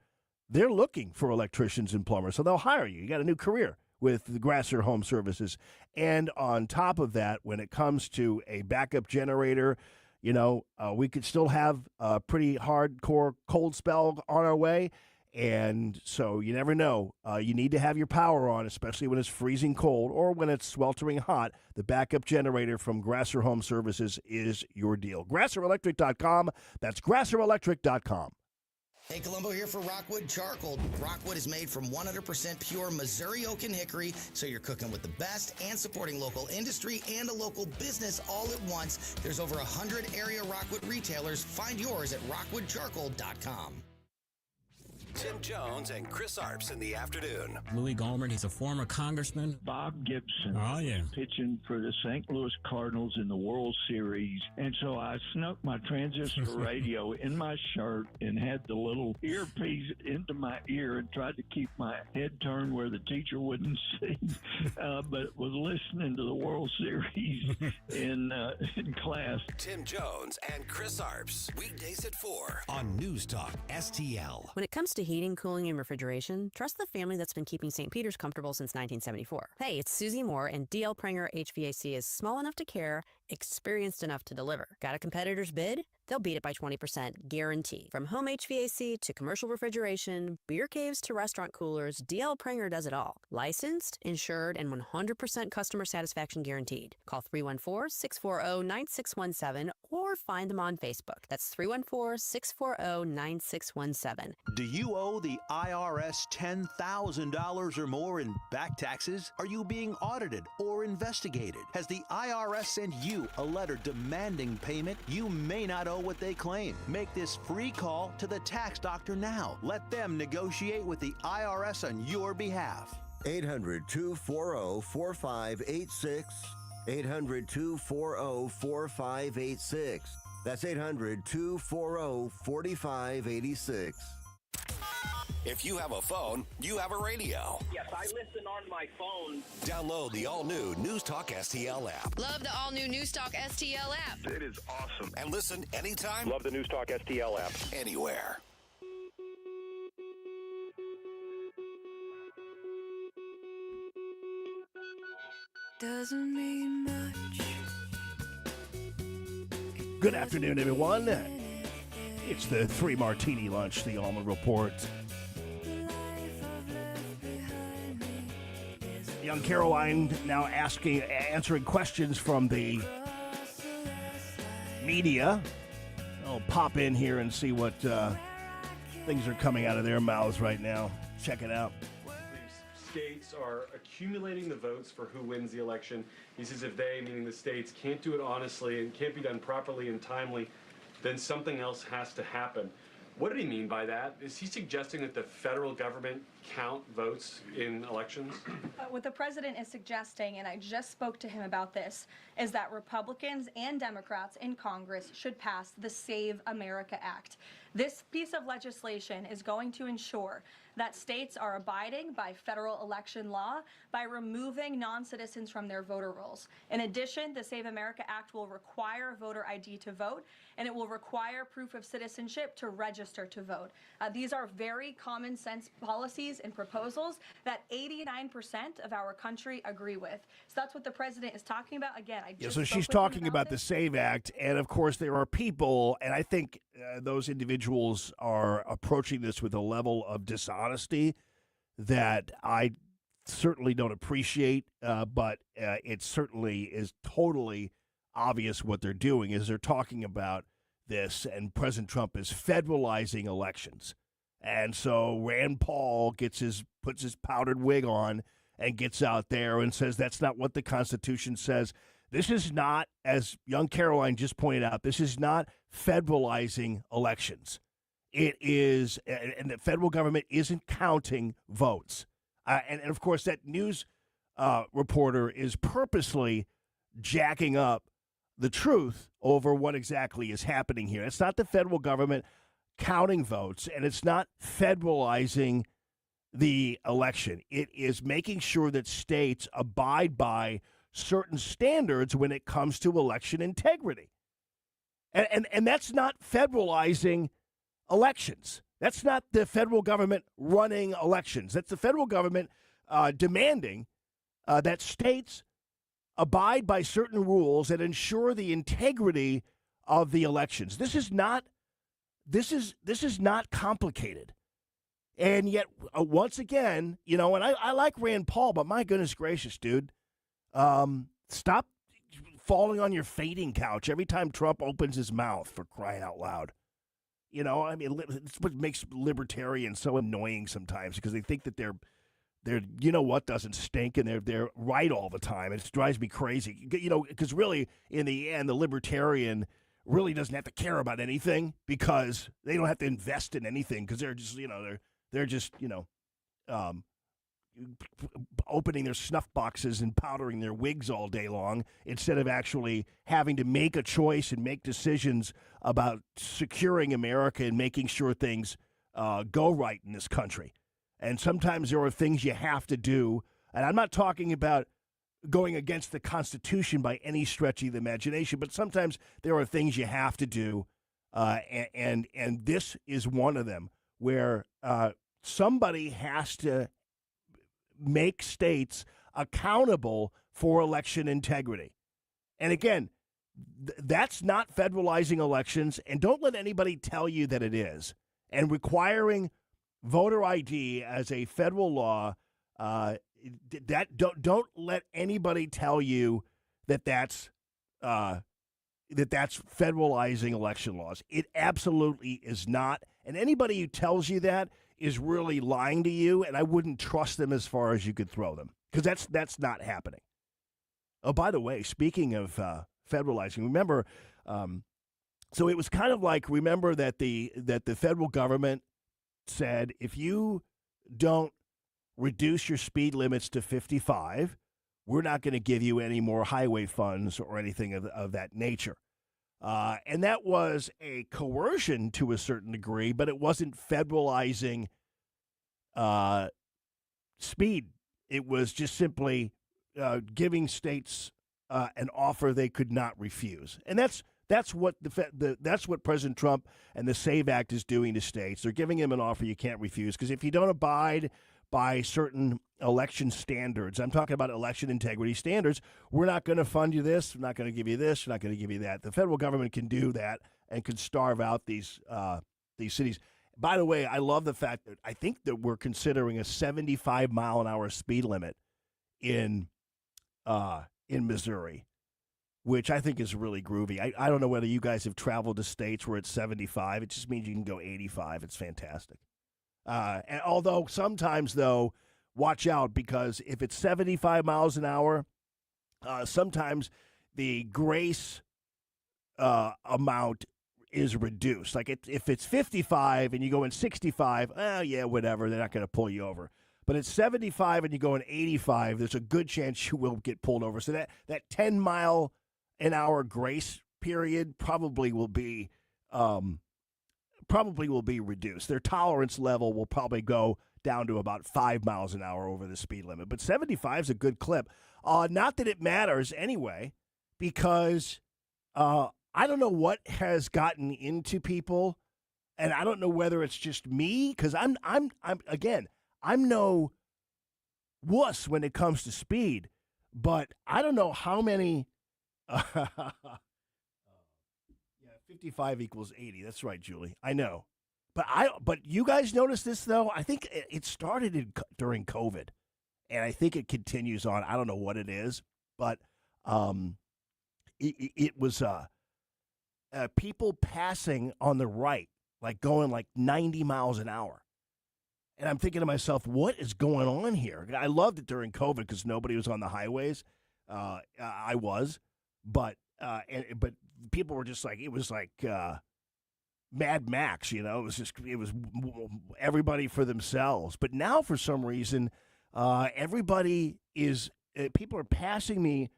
they're looking for electricians and plumbers, so they'll hire you. You got a new career with the Grasser Home Services. And on top of that, when it comes to a backup generator, we could still have a pretty hardcore cold spell on our way. And so you never know. You need to have your power on, especially when it's freezing cold or when it's sweltering hot. The backup generator from Grasser Home Services is your deal. GrasserElectric.com. That's GrasserElectric.com. Hey, Columbo here for Rockwood Charcoal. Rockwood is made from 100% pure Missouri oak and hickory, so you're cooking with the best and supporting local industry and a local business all at once. There's over 100 area Rockwood retailers. Find yours at rockwoodcharcoal.com. Tim Jones and Chris Arps in the afternoon. Louis Gohmert, he's a former congressman. Bob Gibson. Oh, yeah. Pitching for the St. Louis Cardinals in the World Series. And so I snuck my transistor radio in my shirt and had the little earpiece into my ear and tried to keep my head turned where the teacher wouldn't see. But was listening to the World Series in class. Tim Jones and Chris Arps. Weekdays at 4 on News Talk STL. When it comes to heating, cooling, and refrigeration, trust the family that's been keeping St. Peter's comfortable since 1974. Hey, it's Susie Moore, and D.L. Pranger HVAC is small enough to care, experienced enough to deliver. Got a competitor's bid? They'll beat it by 20%, guarantee. From home HVAC to commercial refrigeration, beer caves to restaurant coolers, D.L. Pranger does it all. Licensed, insured, and 100% customer satisfaction guaranteed. Call 314-640-9617 or find them on Facebook. That's 314-640-9617. Do you owe the IRS $10,000 or more in back taxes? Are you being audited or investigated? Has the IRS sent you a letter demanding payment? You may not owe what they claim. Make this free call to the tax doctor now. Let them negotiate with the IRS on your behalf. 800-240-4586. 800-240-4586. That's 800-240-4586. If you have a phone, you have a radio. Yes, I listen on my phone. Download the all-new News Talk STL app. Love the all-new News Talk STL app. It is awesome. And listen anytime. Love the News Talk STL app. Anywhere. Doesn't mean much. Good afternoon, everyone. It's the 3 Martini Lunch, the Allman Report. Young Caroline now answering questions from the media. I'll pop in here and see what things are coming out of their mouths right now. Check it out. States are accumulating the votes for who wins the election. He says if they, meaning the states, can't do it honestly and can't be done properly and timely, then something else has to happen. What did he mean by that? Is he suggesting that the federal government count votes in elections? What the president is suggesting, and I just spoke to him about this, is that Republicans and Democrats in Congress should pass the Save America Act. This piece of legislation is going to ensure that states are abiding by federal election law by removing non-citizens from their voter rolls. In addition, the Save America Act will require voter ID to vote, and it will require proof of citizenship to register to vote. These are very common sense policies and proposals that 89% of our country agree with. So that's what the president is talking about. Again, So she's talking about the SAVE Act, and of course there are people, and I think those individuals are approaching this with a level of dishonesty that I certainly don't appreciate, but it certainly is totally obvious what they're doing is they're talking about this, and President Trump is federalizing elections. And so Rand Paul puts his powdered wig on and gets out there and says that's not what the Constitution says. This is not, as young Caroline just pointed out, this is not federalizing elections. It is, and the federal government isn't counting votes. And of course, that news reporter is purposely jacking up the truth over what exactly is happening here. It's not the federal government counting votes, and it's not federalizing the election. It is making sure that states abide by certain standards when it comes to election integrity. And that's not federalizing elections. That's not the federal government running elections. That's the federal government demanding that states abide by certain rules that ensure the integrity of the elections. This is not complicated. And yet, once again, and I like Rand Paul, but my goodness gracious, dude, stop falling on your fainting couch every time Trump opens his mouth, for crying out loud. It's what makes libertarians so annoying sometimes, because they think that they're what doesn't stink, and they're right all the time. It drives me crazy. Because really, in the end, the libertarian really doesn't have to care about anything, because they don't have to invest in anything, because they're just opening their snuff boxes and powdering their wigs all day long, instead of actually having to make a choice and make decisions about securing America and making sure things go right in this country. And sometimes there are things you have to do, and I'm not talking about going against the Constitution by any stretch of the imagination, but sometimes there are things you have to do, and this is one of them, where somebody has to make states accountable for election integrity. And again, that's not federalizing elections, and don't let anybody tell you that it is. And requiring voter ID as a federal law, don't let anybody tell you that that's federalizing election laws. It absolutely is not. And anybody who tells you that is really lying to you, and I wouldn't trust them as far as you could throw them, because that's not happening. Oh, by the way, speaking of federalizing, remember, so it was kind of like, remember that the federal government said, if you don't reduce your speed limits to 55. We're not going to give you any more highway funds or anything of that nature. And that was a coercion to a certain degree, but it wasn't federalizing speed. It was just simply giving states an offer they could not refuse. And that's what that's what President Trump and the SAVE Act is doing to states. They're giving them an offer you can't refuse, because if you don't abide by certain election standards, I'm talking about election integrity standards, we're not going to fund you this, we're not going to give you this, we're not going to give you that. The federal government can do that and can starve out these cities. By the way, I love the fact that I think that we're considering a 75-mile-an-hour speed limit in Missouri, which I think is really groovy. I don't know whether you guys have traveled to states where it's 75. It just means you can go 85. It's fantastic. And although sometimes, though, watch out, because if it's 75 miles an hour, sometimes the grace amount is reduced. Like if it's 55 and you go in 65, yeah, whatever, they're not going to pull you over. But it's 75 and you go in 85, there's a good chance you will get pulled over. So that 10-mile-an-hour grace period probably will be reduced. Their tolerance level will probably go down to about 5 miles an hour over the speed limit. But 75 is a good clip. Not that it matters anyway, because I don't know what has gotten into people, and I don't know whether it's just me, because I'm no wuss when it comes to speed, but I don't know how many. 55 equals 80. That's right, Julie. I know. But you guys notice this, though? I think it started during COVID, and I think it continues on. I don't know what it is, but it was people passing on the right, like going like 90 miles an hour. And I'm thinking to myself, what is going on here? I loved it during COVID because nobody was on the highways. I was, but people were just like, it was like Mad Max, you know. It was everybody for themselves. But now, for some reason, people are passing me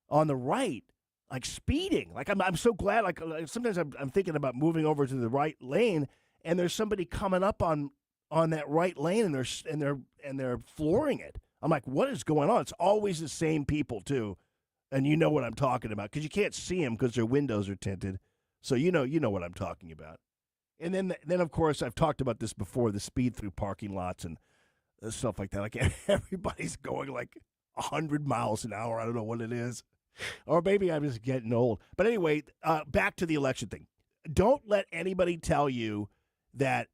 on the right, like speeding. Like I'm so glad. Like sometimes I'm thinking about moving over to the right lane, and there's somebody coming up on that right lane, and they're flooring it. I'm like, what is going on? It's always the same people too. And you know what I'm talking about, because you can't see them because their windows are tinted. So you know what I'm talking about. And then of course, I've talked about this before, the speed through parking lots and stuff like that. Like everybody's going like 100 miles an hour. I don't know what it is. Or maybe I'm just getting old. But anyway, back to the election thing. Don't let anybody tell you that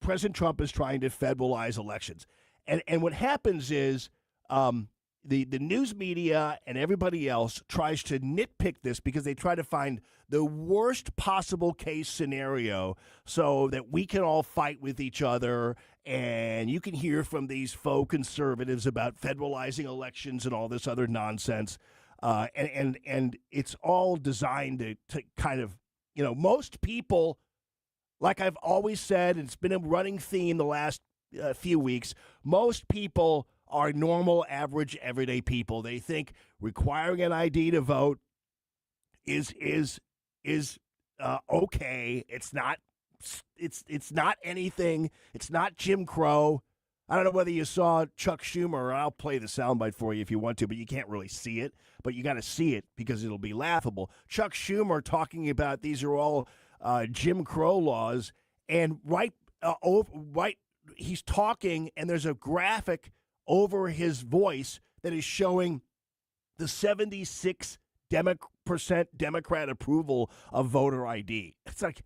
President Trump is trying to federalize elections. And what happens is the news media and everybody else tries to nitpick this because they try to find the worst possible case scenario so that we can all fight with each other, and you can hear from these faux conservatives about federalizing elections and all this other nonsense. And it's all designed to kind of, most people, like I've always said, and it's been a running theme the last few weeks, most people are normal, average, everyday people. They think requiring an ID to vote is okay. It's not anything. It's not Jim Crow. I don't know whether you saw Chuck Schumer. I'll play the soundbite for you if you want to, but you can't really see it. But you got to see it because it'll be laughable. Chuck Schumer talking about these are all Jim Crow laws, and right, he's talking, and there's a graphic over his voice that is showing the 76% Democrat approval of voter ID. It's like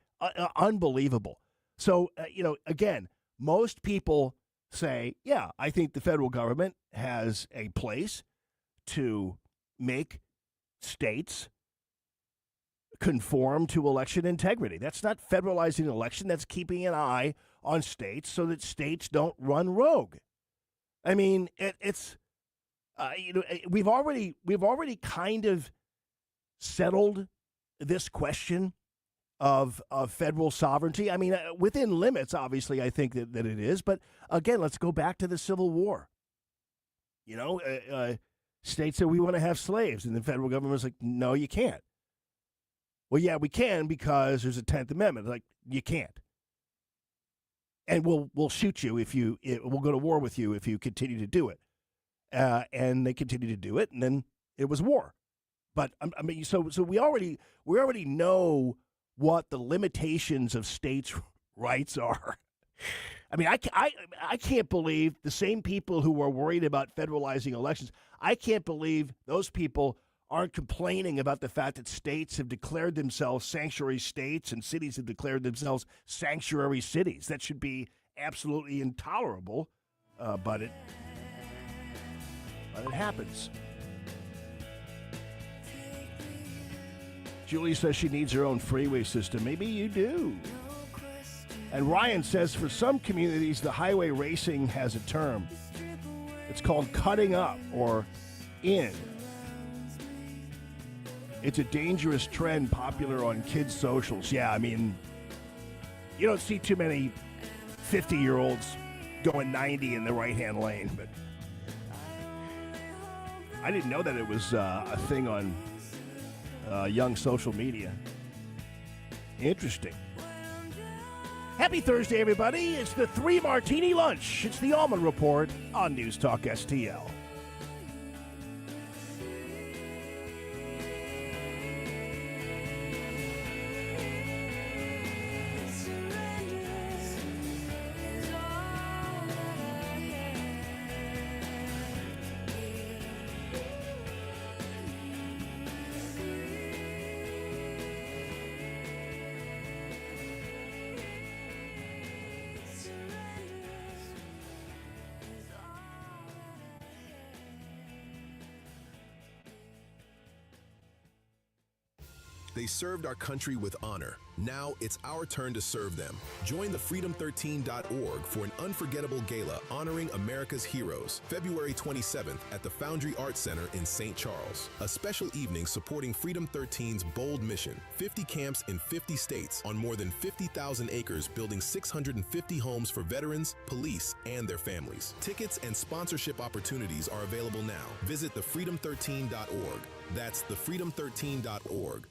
unbelievable. So, again, most people say, yeah, I think the federal government has a place to make states conform to election integrity. That's not federalizing an election. That's keeping an eye on states so that states don't run rogue. I mean, we've already kind of settled this question of federal sovereignty. I mean, within limits, obviously, I think that it is. But again, let's go back to the Civil War. You know, states said we want to have slaves, and the federal government was like, no, you can't. Well, yeah, we can because there's a 10th Amendment. Like, you can't. And we'll shoot you we'll go to war with you if you continue to do it. And they continue to do it, and then it was war. But I mean, so we already know what the limitations of states' rights are. I mean, I can't believe the same people who are worried about federalizing elections. I can't believe those people aren't complaining about the fact that states have declared themselves sanctuary states and cities have declared themselves sanctuary cities. That should be absolutely intolerable, but it happens. Julie says she needs her own freeway system. Maybe you do. And Ryan says for some communities, the highway racing has a term. It's called cutting up or in. It's a dangerous trend popular on kids' socials. Yeah, I mean, you don't see too many 50-year-olds going 90 in the right-hand lane, but I didn't know that it was a thing on young social media. Interesting. Happy Thursday, everybody. It's the 3 Martini Lunch. It's the Allman Report on News Talk STL. They served our country with honor. Now it's our turn to serve them. Join the freedom13.org for an unforgettable gala honoring America's heroes, February 27th at the Foundry Arts Center in St. Charles. A special evening supporting Freedom 13's bold mission, 50 camps in 50 states on more than 50,000 acres, building 650 homes for veterans, police, and their families. Tickets and sponsorship opportunities are available now. Visit thefreedom13.org. That's thefreedom13.org.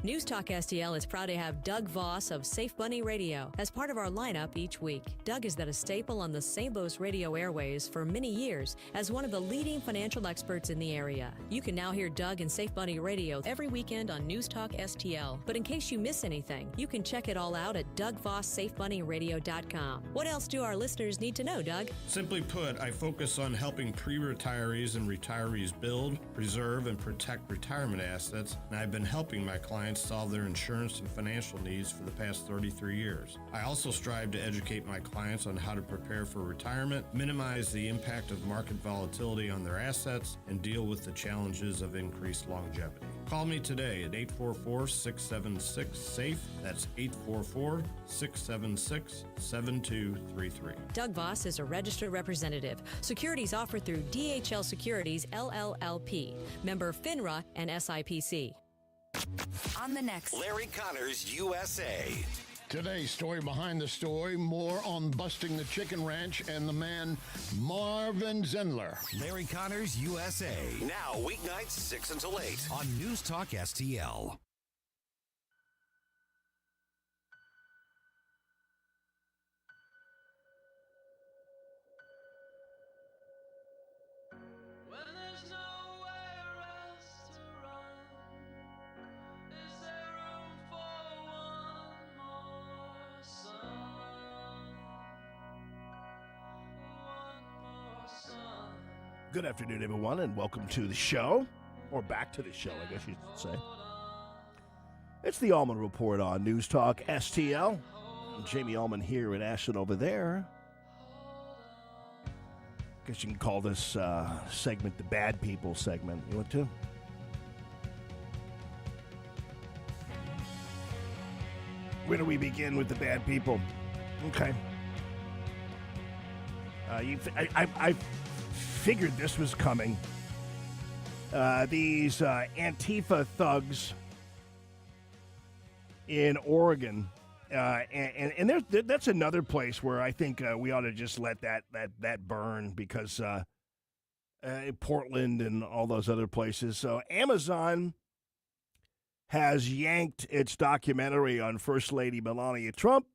News Talk STL is proud to have Doug Voss of Safe Bunny Radio as part of our lineup each week. Doug has been a staple on the St. Louis radio airways for many years as one of the leading financial experts in the area. You can now hear Doug and Safe Bunny Radio every weekend on News Talk STL. But in case you miss anything, you can check it all out at DougVossSafeBunnyRadio.com. What else do our listeners need to know, Doug? Simply put, I focus on helping pre-retirees and retirees build, preserve, and protect retirement assets, and I've been helping my clients solve their insurance and financial needs for the past 33 years. I also strive to educate my clients on how to prepare for retirement, minimize the impact of market volatility on their assets, and deal with the challenges of increased longevity. Call me today at 844-676-SAFE. That's 844-676-7233. Doug Voss is a registered representative. Securities offered through DHL Securities, LLLP. Member FINRA and SIPC. On the next Larry Connors USA. Today's story behind the story, more on busting the chicken ranch and the man Marvin Zindler. Larry Connors USA. Now weeknights 6 until 8 on News Talk STL. Good afternoon, everyone, and welcome to the show, or back to the show, I guess you should say. It's the Allman Report on News Talk STL. Jamie Allman here and Ashton over there. I guess you can call this segment the Bad People segment. You want to? Where do we begin with the bad people? Okay. I figured this was coming. These Antifa thugs in Oregon. And that's another place where I think we ought to just let that burn because Portland and all those other places. So Amazon has yanked its documentary on First Lady Melania Trump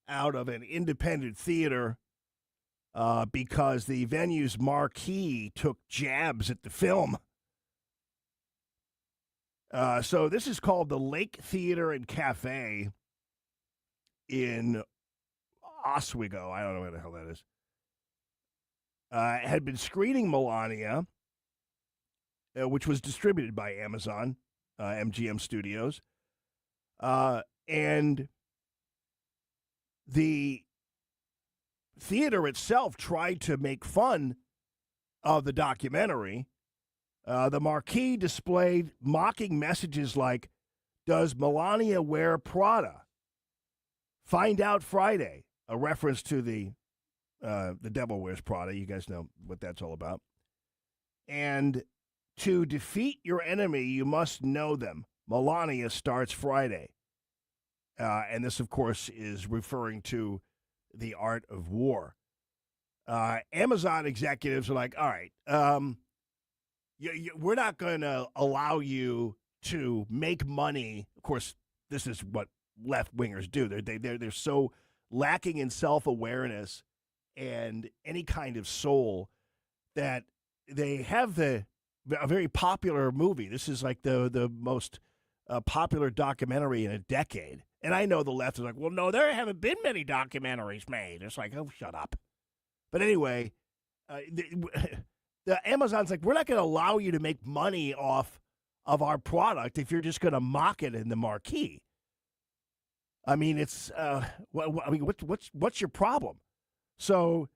out of an independent theater because the venue's marquee took jabs at the film. So this is called the Lake Theater and Cafe in Oswego. I don't know where the hell that is. Had been screening Melania, which was distributed by Amazon, MGM Studios. And the theater itself tried to make fun of the documentary. The marquee displayed mocking messages like, "Does Melania wear Prada? Find out Friday," a reference to the Devil Wears Prada. You guys know what that's all about. And to defeat your enemy, you must know them. Melania starts Friday. And this, of course, is referring to the art of war. Amazon executives are like, all right, we're not going to allow you to make money. Of course, this is what left-wingers do. They're so lacking in self-awareness and any kind of soul that they have a very popular movie. This is like the most popular documentary in a decade. And I know the left is like, well, no, there haven't been many documentaries made. It's like, oh, shut up. But anyway, the Amazon's like, we're not going to allow you to make money off of our product if you're just going to mock it in the marquee. I mean, it's what's your problem? So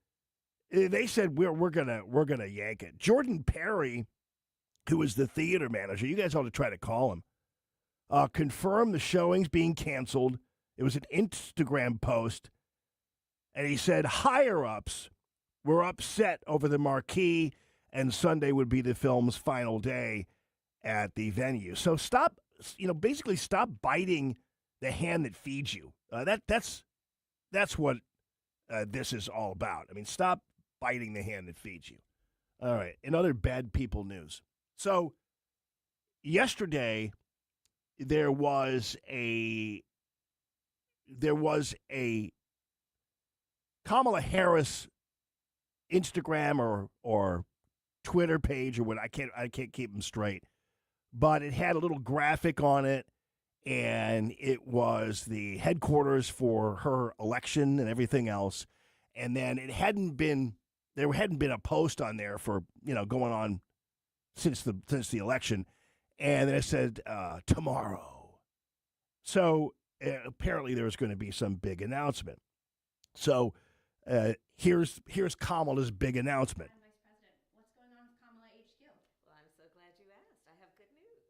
they said we're gonna yank it. Jordan Perry, who is the theater manager, you guys ought to try to call him, confirmed the showings being canceled. It was an Instagram post, and he said higher-ups were upset over the marquee, and Sunday would be the film's final day at the venue. So basically stop biting the hand that feeds you. That's what this is all about. I mean, stop biting the hand that feeds you. All right, in other bad people news. So yesterday there was a Kamala Harris Instagram or Twitter page or what, I can't keep them straight, but it had a little graphic on it, and it was the headquarters for her election and everything else. And then there hadn't been a post on there for, going on since the election. And then it said, tomorrow. So apparently there was going to be some big announcement. So here's Kamala's big announcement. Vice President, what's going on with Kamala HQ? Well, I'm so glad you asked. I have good news.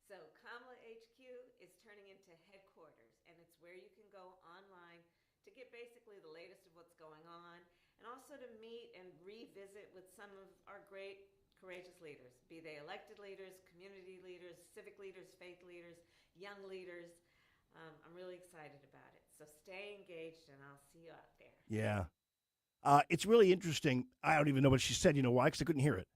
So Kamala HQ is turning into headquarters, and it's where you can go online to get basically the latest of what's going on, and also to meet and revisit with some of our great, courageous leaders, be they elected leaders, community leaders, civic leaders, faith leaders, young leaders. I'm really excited about it. So stay engaged, and I'll see you out there. Yeah. It's really interesting. I don't even know what she said. You know why? Because I couldn't hear it.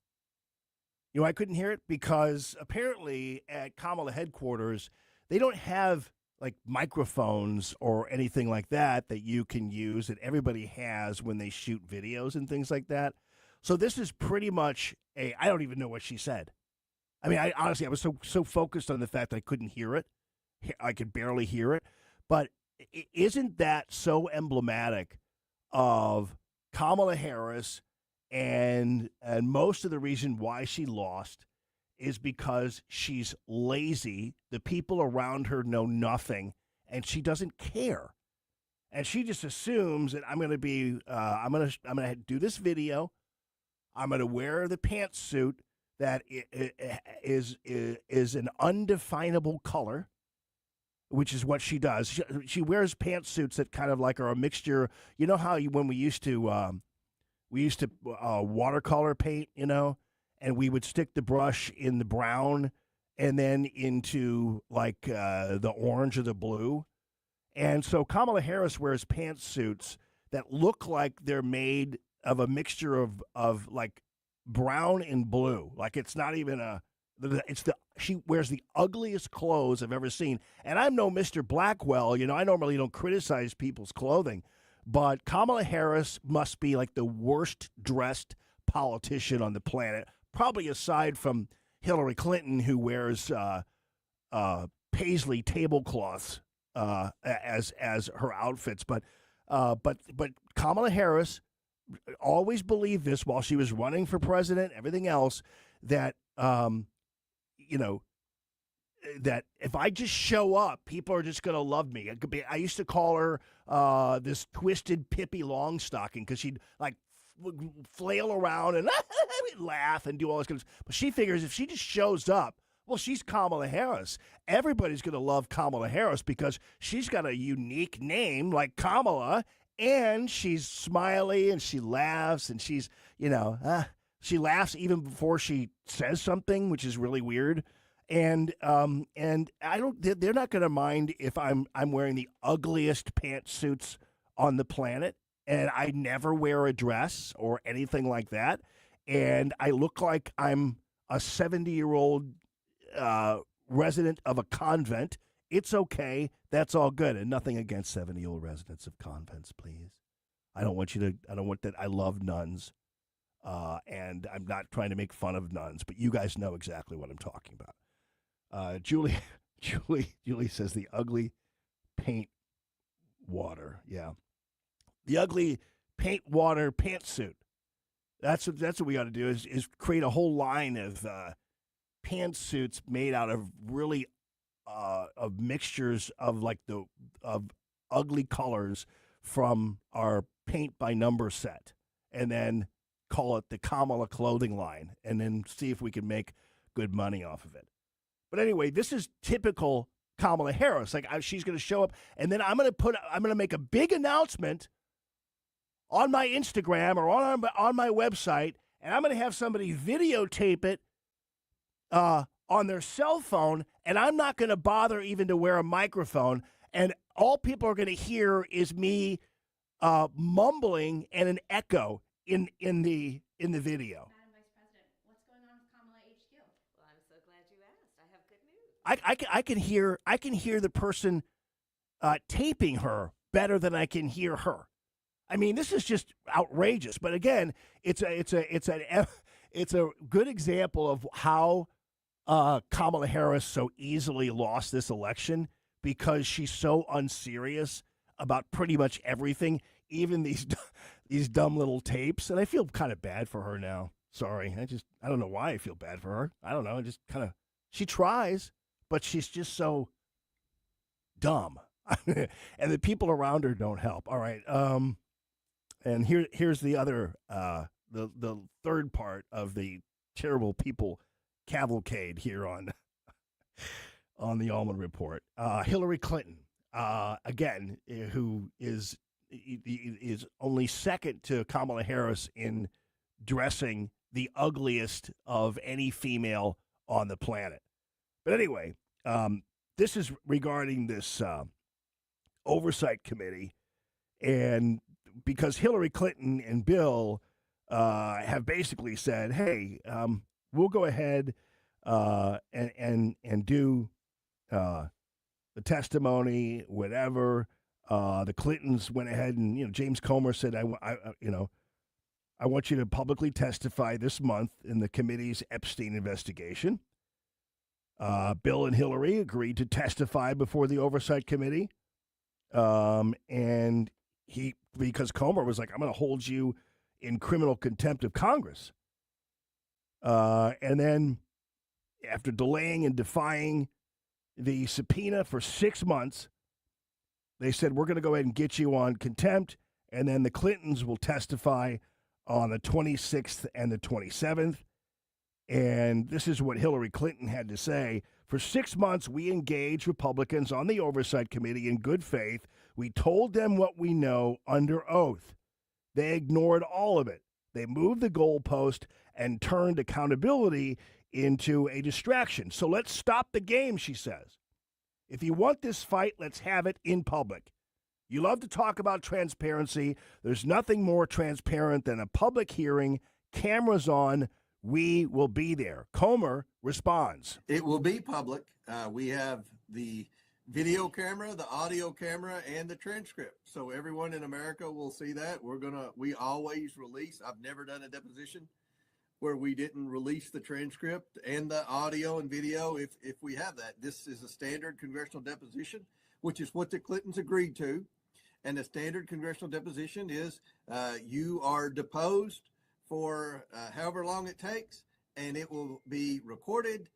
You know, I couldn't hear it because apparently at Kamala headquarters, they don't have like microphones or anything like that you can use that everybody has when they shoot videos and things like that. So this is pretty much I don't even know what she said. I mean, I honestly was so focused on the fact that I couldn't hear it. I could barely hear it. But isn't that so emblematic of Kamala Harris, and most of the reason why she lost is because she's lazy. The people around her know nothing, and she doesn't care. And she just assumes that I'm going to do this video. I'm going to wear the pantsuit that is an undefinable color, which is what she does. She wears pantsuits that kind of like are a mixture. You know how when we used to watercolor paint, and we would stick the brush in the brown and then into like the orange or the blue. And so Kamala Harris wears pantsuits that look like they're made of a mixture of like brown and blue. Like it's not even she wears the ugliest clothes I've ever seen. And I'm no Mr. Blackwell, I normally don't criticize people's clothing, but Kamala Harris must be like the worst dressed politician on the planet, probably aside from Hillary Clinton, who wears paisley tablecloths as her outfits. But Kamala Harris always believed this while she was running for president, everything else, that that if I just show up, people are just going to love me. I used to call her this twisted Pippi Longstocking because she'd like flail around and laugh and do all this kind of stuff. But she figures if she just shows up, well, she's Kamala Harris. Everybody's going to love Kamala Harris because she's got a unique name like Kamala, and she's smiley and she laughs and she's, she laughs even before she says something, which is really weird. And I don't. They're not going to mind if I'm wearing the ugliest pantsuits on the planet, and I never wear a dress or anything like that, and I look like I'm a 70-year-old resident of a convent. It's okay. That's all good, and nothing against 70-year-old residents of convents, please. I don't want that. I love nuns, and I'm not trying to make fun of nuns, but you guys know exactly what I'm talking about. Julie says the ugly paint water. Yeah. The ugly paint water pantsuit. That's what we got to do is create a whole line of pantsuits made out of really of mixtures of of ugly colors from our paint by number set, and then call it the Kamala clothing line, and then see if we can make good money off of it. But anyway, this is typical Kamala Harris. Like she's going to show up, and then I'm going to make a big announcement on my Instagram or on my website, and I'm going to have somebody videotape it on their cell phone, and I'm not going to bother even to wear a microphone, and all people are going to hear is me mumbling and an echo in the video. Madam Vice President, what's going on with Kamala HQ? Well, I'm so glad you asked. I have good news. I can hear the person taping her better than I can hear her. I mean, this is just outrageous. But again, it's a good example of how Kamala Harris so easily lost this election because she's so unserious about pretty much everything, even these dumb little tapes. And I feel kind of bad for her now. Sorry, I don't know why I feel bad for her. I don't know. She tries, but she's just so dumb. And the people around her don't help. All right. And here's the other, the third part of the terrible people cavalcade here on the Allman Report. Hillary Clinton, again, who is only second to Kamala Harris in dressing the ugliest of any female on the planet. But anyway, this is regarding this oversight committee, and because Hillary Clinton and Bill have basically said, hey, we'll go ahead and do the testimony, whatever. The Clintons went ahead and, James Comer said, I want you to publicly testify this month in the committee's Epstein investigation. Bill and Hillary agreed to testify before the Oversight Committee. And because Comer was like, I'm going to hold you in criminal contempt of Congress. And then after delaying and defying the subpoena for 6 months, they said, we're going to go ahead and get you on contempt. And then the Clintons will testify on the 26th and the 27th. And this is what Hillary Clinton had to say. For 6 months, we engaged Republicans on the Oversight Committee in good faith. We told them what we know under oath. They ignored all of it. They moved the goalpost and turned accountability into a distraction. So let's stop the game, she says. If you want this fight, let's have it in public. You love to talk about transparency. There's nothing more transparent than a public hearing, cameras on. We will be there. Comer responds. It will be public. We have the video camera, the audio camera, and the transcript. So everyone in America will see that. We always release. I've never done a deposition where we didn't release the transcript and the audio and video if we have that. This is a standard congressional deposition, which is what the Clintons agreed to. And the standard congressional deposition is you are deposed for however long it takes, and it will be recorded,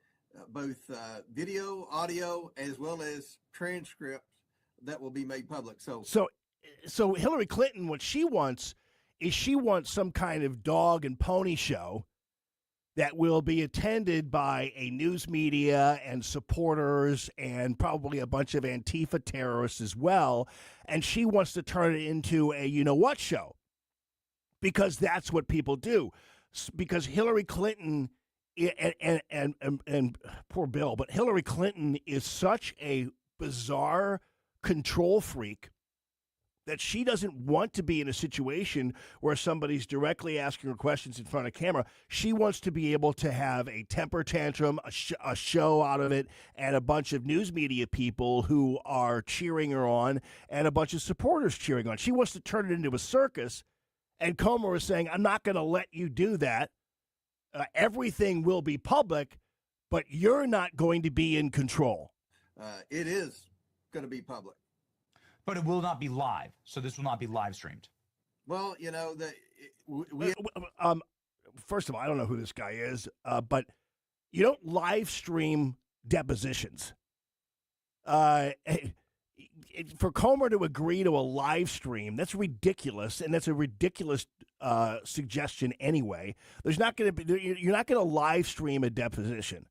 both video, audio, as well as transcripts that will be made public. So Hillary Clinton, what she wants is she wants some kind of dog and pony show that will be attended by a news media and supporters and probably a bunch of Antifa terrorists as well. And she wants to turn it into a you-know-what show because that's what people do. Because Hillary Clinton and poor Bill, but Hillary Clinton is such a bizarre control freak that she doesn't want to be in a situation where somebody's directly asking her questions in front of camera. She wants to be able to have a temper tantrum, a show out of it, and a bunch of news media people who are cheering her on and a bunch of supporters cheering on. She wants to turn it into a circus, and Comer is saying, I'm not going to let you do that. Everything will be public, but you're not going to be in control. It is going to be public. But it will not be live, so this will not be live streamed. Well, first of all, I don't know who this guy is, but you don't live stream depositions. For Comer to agree to a live stream, that's ridiculous, and that's a ridiculous suggestion anyway. You're not going to live stream a deposition,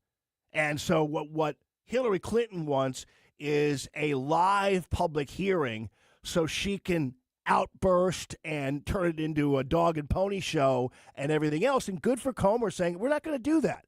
and so what Hillary Clinton wants is a live public hearing so she can outburst and turn it into a dog and pony show and everything else. And good for Comer saying, we're not going to do that.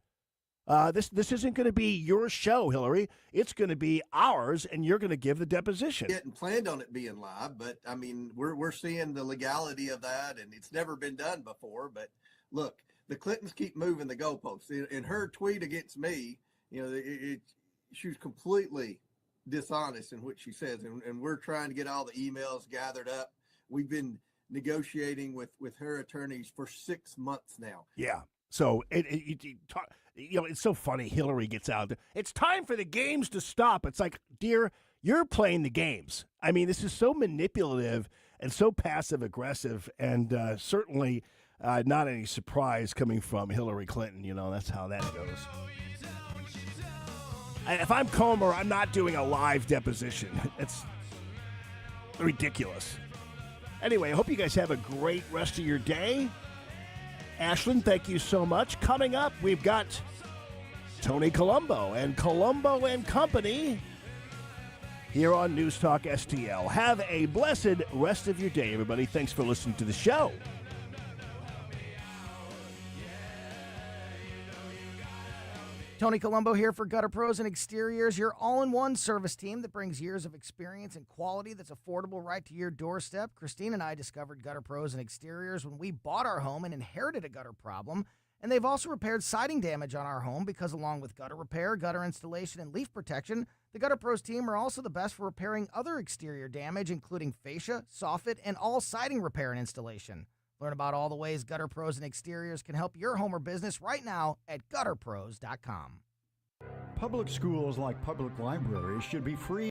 This isn't going to be your show, Hillary. It's going to be ours, and you're going to give the deposition. We hadn't planned on it being live, but, I mean, we're seeing the legality of that, and it's never been done before. But, look, the Clintons keep moving the goalposts. In her tweet against me, she was completely dishonest in what she says, and we're trying to get all the emails gathered up. We've been negotiating with her attorneys for 6 months now. Yeah. So it's so funny. Hillary gets out there. It's time for the games to stop. It's like, dear, you're playing the games. I mean, this is so manipulative and so passive aggressive, and certainly not any surprise coming from Hillary Clinton. That's how that goes. If I'm Comer, I'm not doing a live deposition. It's ridiculous. Anyway, I hope you guys have a great rest of your day. Ashlyn, thank you so much. Coming up, we've got Tony Colombo and Company here on News Talk STL. Have a blessed rest of your day, everybody. Thanks for listening to the show. Tony Colombo here for Gutter Pros and Exteriors, your all-in-one service team that brings years of experience and quality that's affordable right to your doorstep. Christine and I discovered Gutter Pros and Exteriors when we bought our home and inherited a gutter problem. And they've also repaired siding damage on our home because along with gutter repair, gutter installation, and leaf protection, the Gutter Pros team are also the best for repairing other exterior damage, including fascia, soffit, and all siding repair and installation. Learn about all the ways Gutter Pros and Exteriors can help your home or business right now at gutterpros.com. Public schools, like public libraries, should be free.